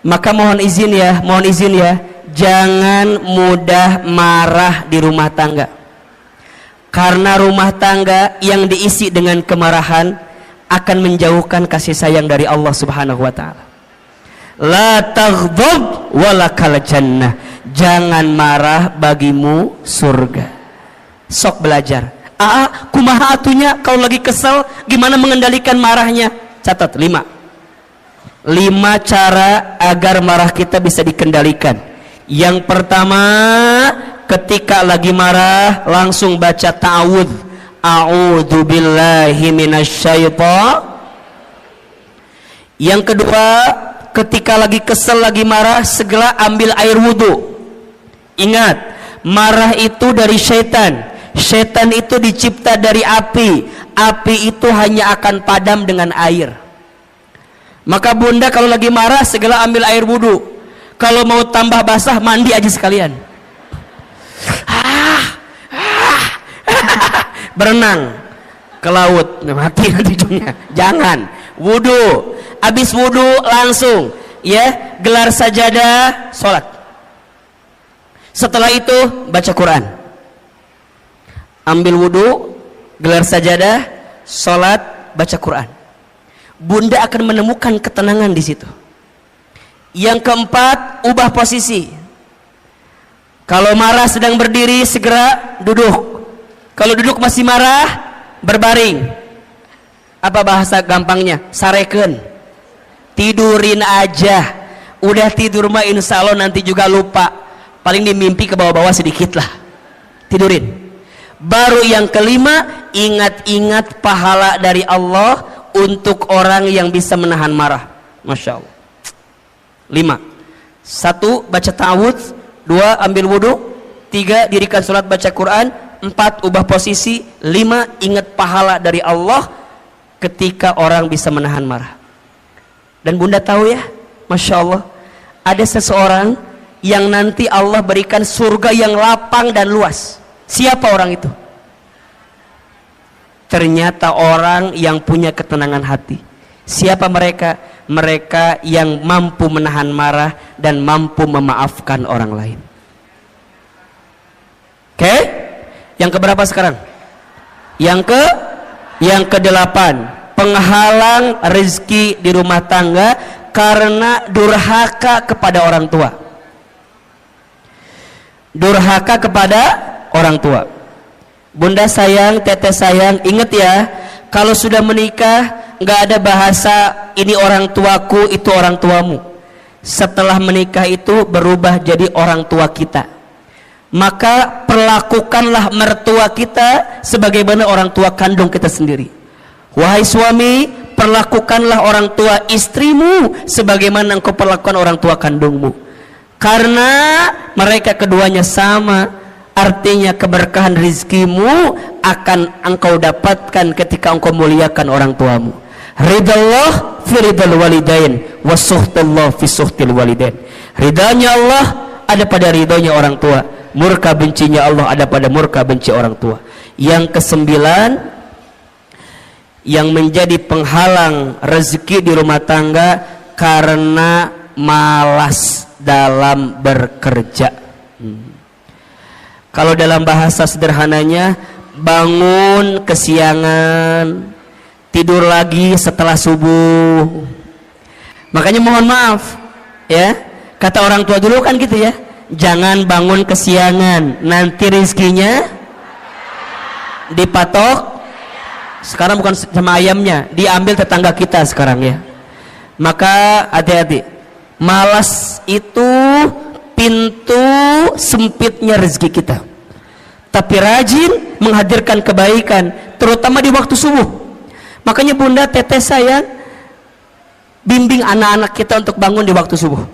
Maka mohon izin ya, jangan mudah marah di rumah tangga. Karena rumah tangga yang diisi dengan kemarahan akan menjauhkan kasih sayang dari Allah Subhanahu wa taala. La taghdab walakal jannah. Jangan marah, bagimu surga. Sok belajar. Kumaha atunya kalau lagi kesel gimana mengendalikan marahnya? Catat 5 cara agar marah kita bisa dikendalikan. Yang pertama, ketika lagi marah langsung baca ta'awudz. A'udzu billahi minasyaitonir. Yang kedua, ketika lagi kesel, lagi marah, segera ambil air wudhu. Ingat, marah itu dari syaitan. Syaitan itu dicipta dari api. Api itu hanya akan padam dengan air. Maka Bunda kalau lagi marah segera ambil air wudhu. Kalau mau tambah basah, mandi aja sekalian. Berenang ke laut, mati nanti hidungnya. Jangan, wudhu. Habis wudhu langsung ya gelar sajadah, sholat. Setelah itu baca Quran. Ambil wudhu, gelar sajadah, sholat, baca Quran. Bunda akan menemukan ketenangan di situ. Yang keempat, ubah posisi. Kalau marah sedang berdiri, segera duduk. Kalau duduk masih marah, berbaring. Apa bahasa gampangnya? Sareken. Tidurin aja. Udah tidur mah insya Allah nanti juga lupa. Paling dimimpi ke bawah-bawah sedikit lah. Tidurin. Baru yang kelima, ingat-ingat pahala dari Allah untuk orang yang bisa menahan marah. Masya Allah. 5. 1. Baca ta'awudz. 2. Ambil wudhu. 3. Dirikan sholat baca Quran. 4. Ubah posisi. 5. Ingat pahala dari Allah ketika orang bisa menahan marah. Dan Bunda tahu ya, Masya Allah, ada seseorang yang nanti Allah berikan surga yang lapang dan luas. Siapa orang itu? Ternyata orang yang punya ketenangan hati. Siapa mereka? Mereka yang mampu menahan marah dan mampu memaafkan orang lain. Oke? Yang keberapa sekarang? Yang ke-8. Penghalang rezeki di rumah tangga karena durhaka kepada orang tua. Durhaka kepada orang tua. Bunda sayang, teteh sayang, ingat ya, kalau sudah menikah nggak ada bahasa ini orang tuaku, itu orang tuamu. Setelah menikah itu berubah jadi orang tua kita. Maka perlakukanlah mertua kita sebagaimana orang tua kandung kita sendiri. Wahai suami, perlakukanlah orang tua istrimu sebagaimana engkau perlakukan orang tua kandungmu. Karena mereka keduanya sama, Artinya keberkahan rizkimu akan engkau dapatkan ketika engkau muliakan orang tuamu. Ridallah fi ridal walidain wa suhtullah fi suhtil walidain. Ridanya Allah ada pada ridhonya orang tua, murka bencinya Allah ada pada murka benci orang tua. Yang kesembilan, yang menjadi penghalang rezeki di rumah tangga karena malas dalam bekerja. Kalau dalam bahasa sederhananya, bangun kesiangan, tidur lagi setelah subuh. Makanya mohon maaf ya, kata orang tua dulu kan gitu ya, jangan bangun kesiangan, nanti rezekinya dipatok. Sekarang bukan sama ayamnya, diambil tetangga kita sekarang ya. Maka hati-hati, malas itu pintu sempitnya rezeki kita. Tapi rajin menghadirkan kebaikan, terutama di waktu subuh. Makanya bunda, teteh sayang, bimbing anak-anak kita untuk bangun di waktu subuh,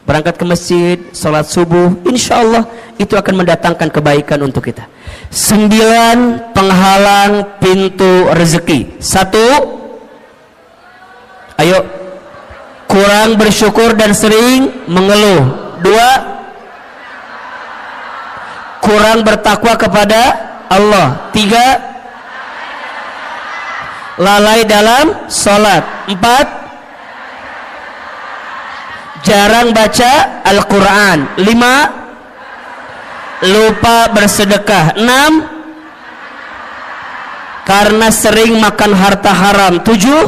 berangkat ke masjid, sholat subuh. Insya Allah itu akan mendatangkan kebaikan untuk kita. 9 penghalang pintu rezeki. 1, ayo, kurang bersyukur dan sering mengeluh. 2, kurang bertakwa kepada Allah. 3, lalai dalam sholat. 4, jarang baca Al-Quran. 5, lupa bersedekah. 6, karena sering makan harta haram. 7,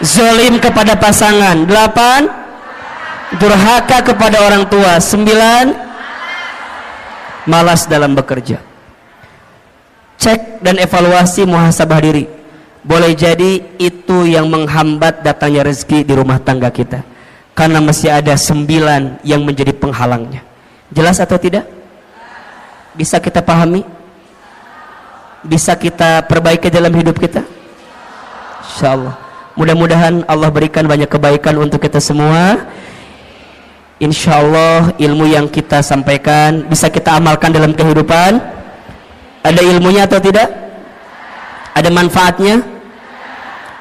zalim kepada pasangan. 8, durhaka kepada orang tua. 9, malas dalam bekerja. Cek dan evaluasi, muhasabah diri. Boleh jadi itu yang menghambat datangnya rezeki di rumah tangga kita, karena masih ada 9 yang menjadi penghalangnya. Jelas atau tidak? Bisa kita pahami? Bisa kita perbaiki dalam hidup kita? Insyaallah. Mudah-mudahan Allah berikan banyak kebaikan untuk kita semua. Insyaallah ilmu yang kita sampaikan bisa kita amalkan dalam kehidupan. Ada ilmunya atau tidak? Ada manfaatnya?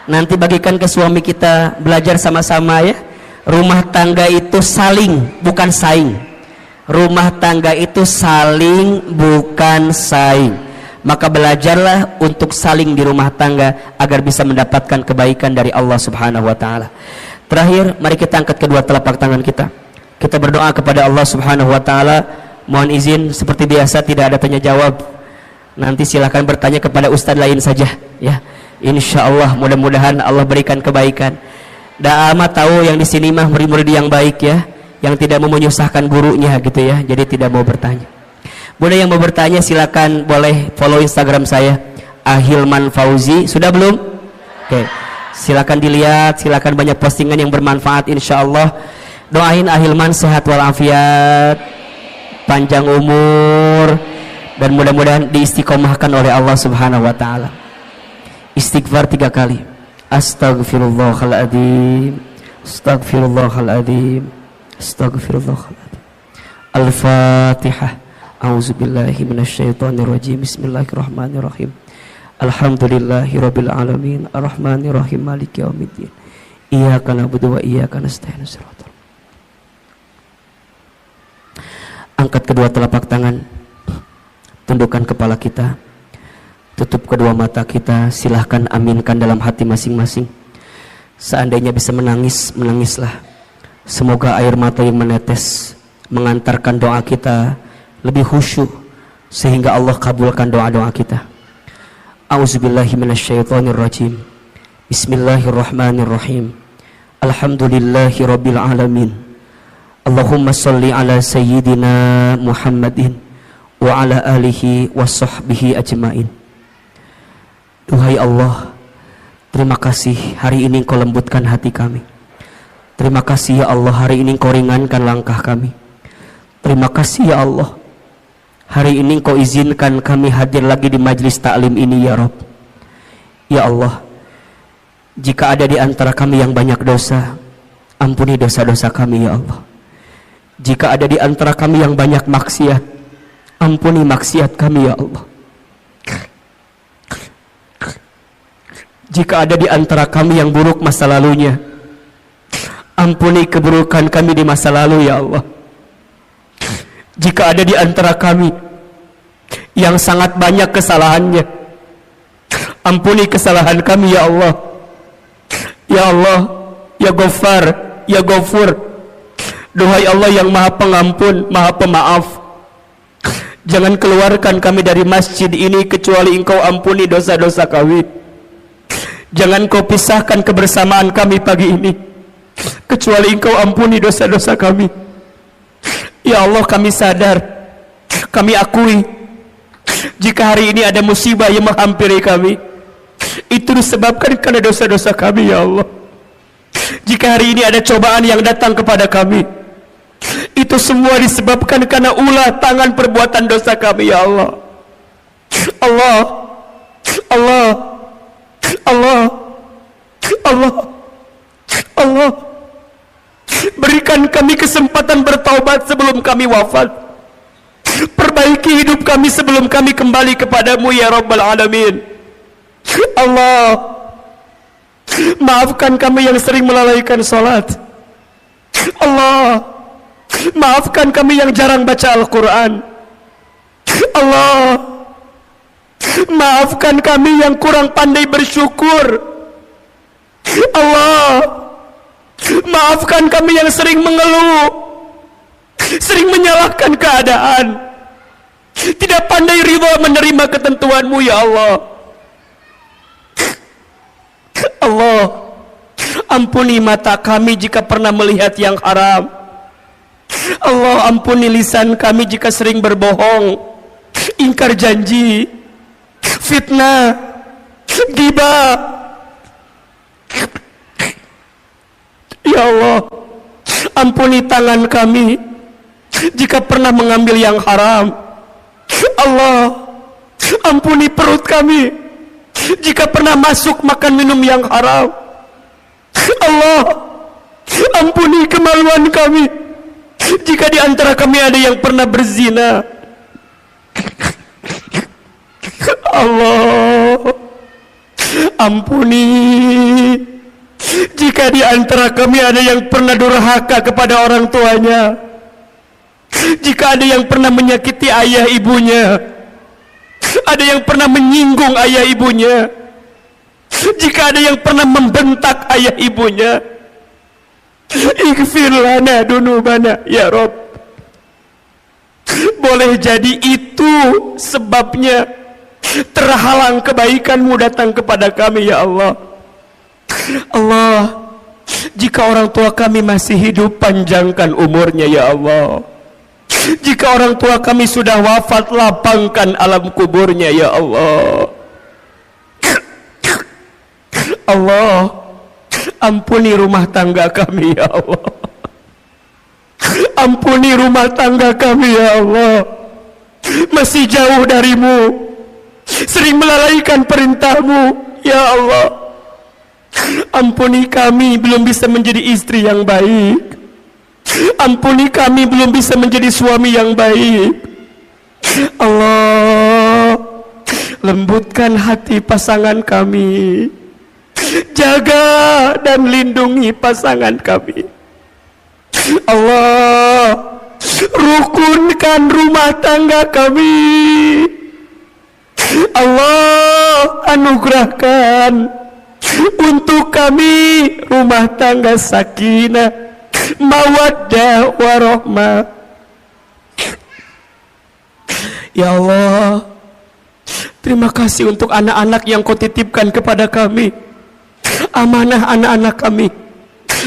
Nanti bagikan ke suami kita, belajar sama-sama ya. Rumah tangga itu saling, bukan saing. Rumah tangga itu saling, bukan saing. Maka belajarlah untuk saling di rumah tangga agar bisa mendapatkan kebaikan dari Allah Subhanahu wa taala. Terakhir, mari kita angkat kedua telapak tangan kita. Kita berdoa kepada Allah Subhanahu wa taala. Mohon izin seperti biasa tidak ada tanya jawab. Nanti silakan bertanya kepada ustadz lain saja ya. Insyaallah mudah-mudahan Allah berikan kebaikan. Da amat tahu yang di sini mah murid-murid yang baik ya, yang tidak mau menyusahkan gurunya gitu ya. Jadi tidak mau bertanya. Bunda yang mau bertanya silakan boleh follow Instagram saya Ahilman Fauzi. Sudah belum? Oke. Silakan dilihat, silakan banyak postingan yang bermanfaat insyaallah. Doain Ahilman sehat walafiat, panjang umur, dan mudah-mudahan diistiqomahkan oleh Allah Subhanahu wa taala. Istighfar 3 kali. Astaghfirullahaladzim, astaghfirullahaladzim, astaghfirullahaladzim. Al-Fatihah. A'udzubillahi minasyaitonirrajim. Bismillahirrahmanirrahim. Alhamdulillahirabbil alamin, arrahmanirrahim, maliki yaumiddin. Iyyaka na'budu wa iyyaka nasta'in. Angkat kedua telapak tangan, tundukkan kepala kita, tutup kedua mata kita, silahkan aminkan dalam hati masing-masing. Seandainya bisa menangis, menangislah. Semoga air mata yang menetes mengantarkan doa kita lebih khusyuk, sehingga Allah kabulkan doa-doa kita. A'udzubillahi minasyaitonirrajim. Bismillahirrahmanirrahim. Alhamdulillahi rabbil alamin. Allahumma salli ala sayyidina Muhammadin wa ala alihi wa sahbihi ajmain. Duhai Allah, terima kasih hari ini Engkau lembutkan hati kami. Terima kasih ya Allah, hari ini Engkau ringankan langkah kami. Terima kasih ya Allah, hari ini Engkau izinkan kami hadir lagi di majlis ta'lim ini ya Rabb. Ya Allah, jika ada di antara kami yang banyak dosa, ampuni dosa-dosa kami ya Allah. Jika ada di antara kami yang banyak maksiat, Ampuni maksiat kami ya Allah. Jika ada di antara kami yang buruk masa lalunya, ampuni keburukan kami di masa lalu ya Allah. Jika ada di antara kami yang sangat banyak kesalahannya, ampuni kesalahan kami ya Allah. Ya Allah, ya Ghaffar, ya Ghafur, duhai Allah yang maha pengampun, maha pemaaf, jangan keluarkan kami dari masjid ini kecuali Engkau ampuni dosa-dosa kami. Jangan Kau pisahkan kebersamaan kami pagi ini kecuali Engkau ampuni dosa-dosa kami. Ya Allah, kami sadar, kami akui, jika hari ini ada musibah yang menghampiri kami, itu disebabkan karena dosa-dosa kami ya Allah. Jika hari ini ada cobaan yang datang kepada kami, itu semua disebabkan karena ulah tangan perbuatan dosa kami ya Allah. Allah, Allah, Allah, Allah, Allah, berikan kami kesempatan bertaubat sebelum kami wafat. Perbaiki hidup kami sebelum kami kembali kepadamu ya Rabbal Alamin. Allah, maafkan kami yang sering melalaikan salat. Allah, maafkan kami yang jarang baca Al-Quran. Allah, maafkan kami yang kurang pandai bersyukur. Allah, maafkan kami yang sering mengeluh, sering menyalahkan keadaan, tidak pandai ridha menerima ketentuan-Mu ya Allah. Allah, ampuni mata kami jika pernah melihat yang haram. Allah, ampuni lisan kami jika sering berbohong, ingkar janji, fitnah, ghibah. Ya Allah, ampuni tangan kami jika pernah mengambil yang haram. Allah, ampuni perut kami jika pernah masuk makan minum yang haram. Allah, ampuni kemaluan kami jika di antara kami ada yang pernah berzina. Allah, ampuni jika di antara kami ada yang pernah durhaka kepada orang tuanya, jika ada yang pernah menyakiti ayah ibunya, ada yang pernah menyinggung ayah ibunya, jika ada yang pernah membentak ayah ibunya. Ighfir lana dunubana ya Rabb. Boleh jadi itu sebabnya terhalang kebaikan-Mu datang kepada kami ya Allah. Allah, jika orang tua kami masih hidup, panjangkan umurnya ya Allah. Jika orang tua kami sudah wafat, lapangkan alam kuburnya ya Allah. Allah, ampuni rumah tangga kami ya Allah. Ampuni rumah tangga kami ya Allah. Masih jauh dari-Mu, sering melalaikan perintah-Mu ya Allah. Ampuni kami belum bisa menjadi istri yang baik. Ampuni kami belum bisa menjadi suami yang baik. Allah, lembutkan hati pasangan kami. Jaga dan lindungi pasangan kami. Allah, rukunkan rumah tangga kami. Allah, anugerahkan untuk kami rumah tangga sakinah, mawaddah warahmah. Ya Allah, terima kasih untuk anak-anak yang Kau titipkan kepada kami. Amanah anak-anak kami.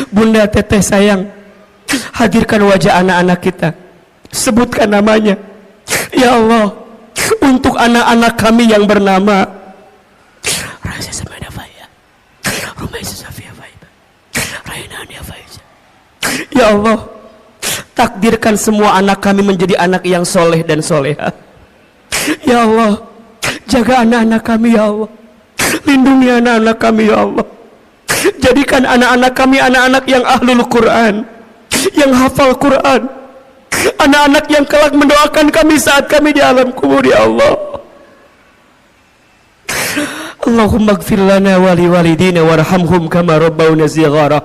Bunda Teteh sayang, hadirkan wajah anak-anak kita, sebutkan namanya ya Allah. Untuk anak-anak kami yang bernama ya Allah, takdirkan semua anak kami menjadi anak yang soleh dan soleha. Ya Allah, jaga anak-anak kami ya Allah. Lindungi anak-anak kami ya Allah. Jadikan anak-anak kami anak-anak yang ahlul Quran, yang hafal Quran, anak-anak yang kelak mendoakan kami saat kami di alam kubur ya Allah. Allahumma ighfir lana wa liwalidina warhamhum kama rabbawna shighara.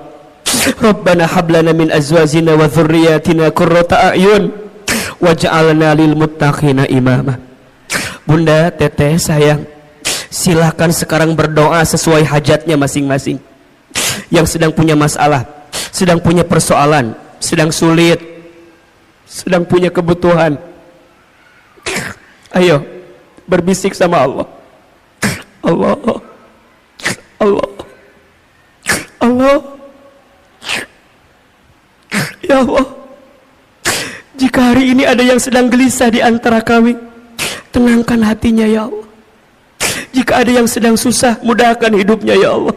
Rabbana hab lana min azwajina wa dhurriyyatina qurrata a'yun waj'alna lil muttaqina imama. Bunda, teteh, sayang, silakan sekarang berdoa sesuai hajatnya masing-masing. Yang sedang punya masalah, sedang punya persoalan, sedang sulit, sedang punya kebutuhan, ayo berbisik sama Allah. Allah, Allah, Allah, ya Allah, jika hari ini ada yang sedang gelisah di antara kami, tenangkan hatinya ya Allah. Jika ada yang sedang susah, mudahkan hidupnya ya Allah.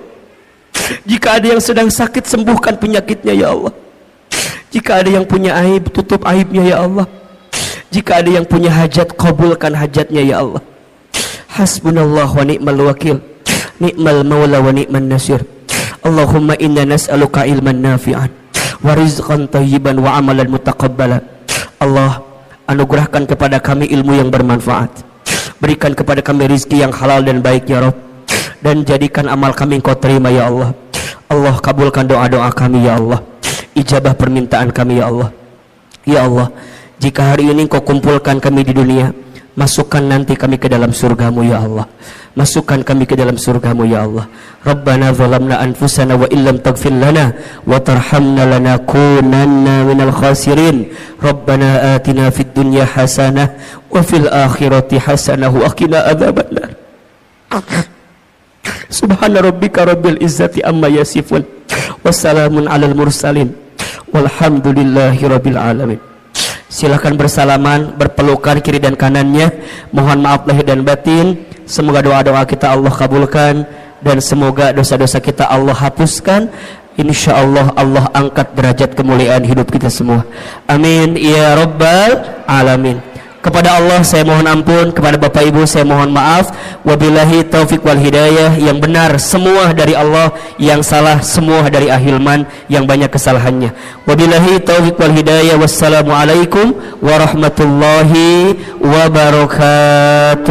Jika ada yang sedang sakit, sembuhkan penyakitnya ya Allah. Jika ada yang punya aib, tutup aibnya ya Allah. Jika ada yang punya hajat, kabulkan hajatnya ya Allah. Hasbunallah wa ni'mal wakil, ni'mal maula wa ni'man nasir. Allahumma inna nas'aluka ilman nafi'an wa rizqan tayyiban wa amalan mutaqabbala. Allah, anugerahkan kepada kami ilmu yang bermanfaat, berikan kepada kami rizki yang halal dan baik ya Rabb, dan jadikan amal kami Engkau terima ya Allah. Allah, kabulkan doa-doa kami ya Allah, ijabah permintaan kami ya Allah. Ya Allah, jika hari ini Engkau kumpulkan kami di dunia, masukkan nanti kami ke dalam surgamu ya Allah. Masukkan kami ke dalam surgamu ya Allah. Rabbana zalamna anfusana wa illam taghfir lana wa tarhamna lanakunanna minal khasirin. Rabbana atina fid dunya hasanah wa fil akhirati hasanah wa qina adzabannar. Subhana rabbika rabbil izzati amma yasifun wassalamun alal mursalin walhamdulillahi rabbil alamin. Silakan bersalaman, berpelukan kiri dan kanannya. Mohon maaf lahir dan batin. Semoga doa-doa kita Allah kabulkan, dan semoga dosa-dosa kita Allah hapuskan. Insyaallah Allah angkat derajat kemuliaan hidup kita semua. Amin ya rabbal alamin. Kepada Allah saya mohon ampun, kepada Bapak Ibu saya mohon maaf. Wabillahi taufik wal hidayah. Yang benar semua dari Allah, yang salah semua dari Ahilman yang banyak kesalahannya. Wabillahi taufik wal hidayah. Wassalamualaikum warahmatullahi wabarakatuh.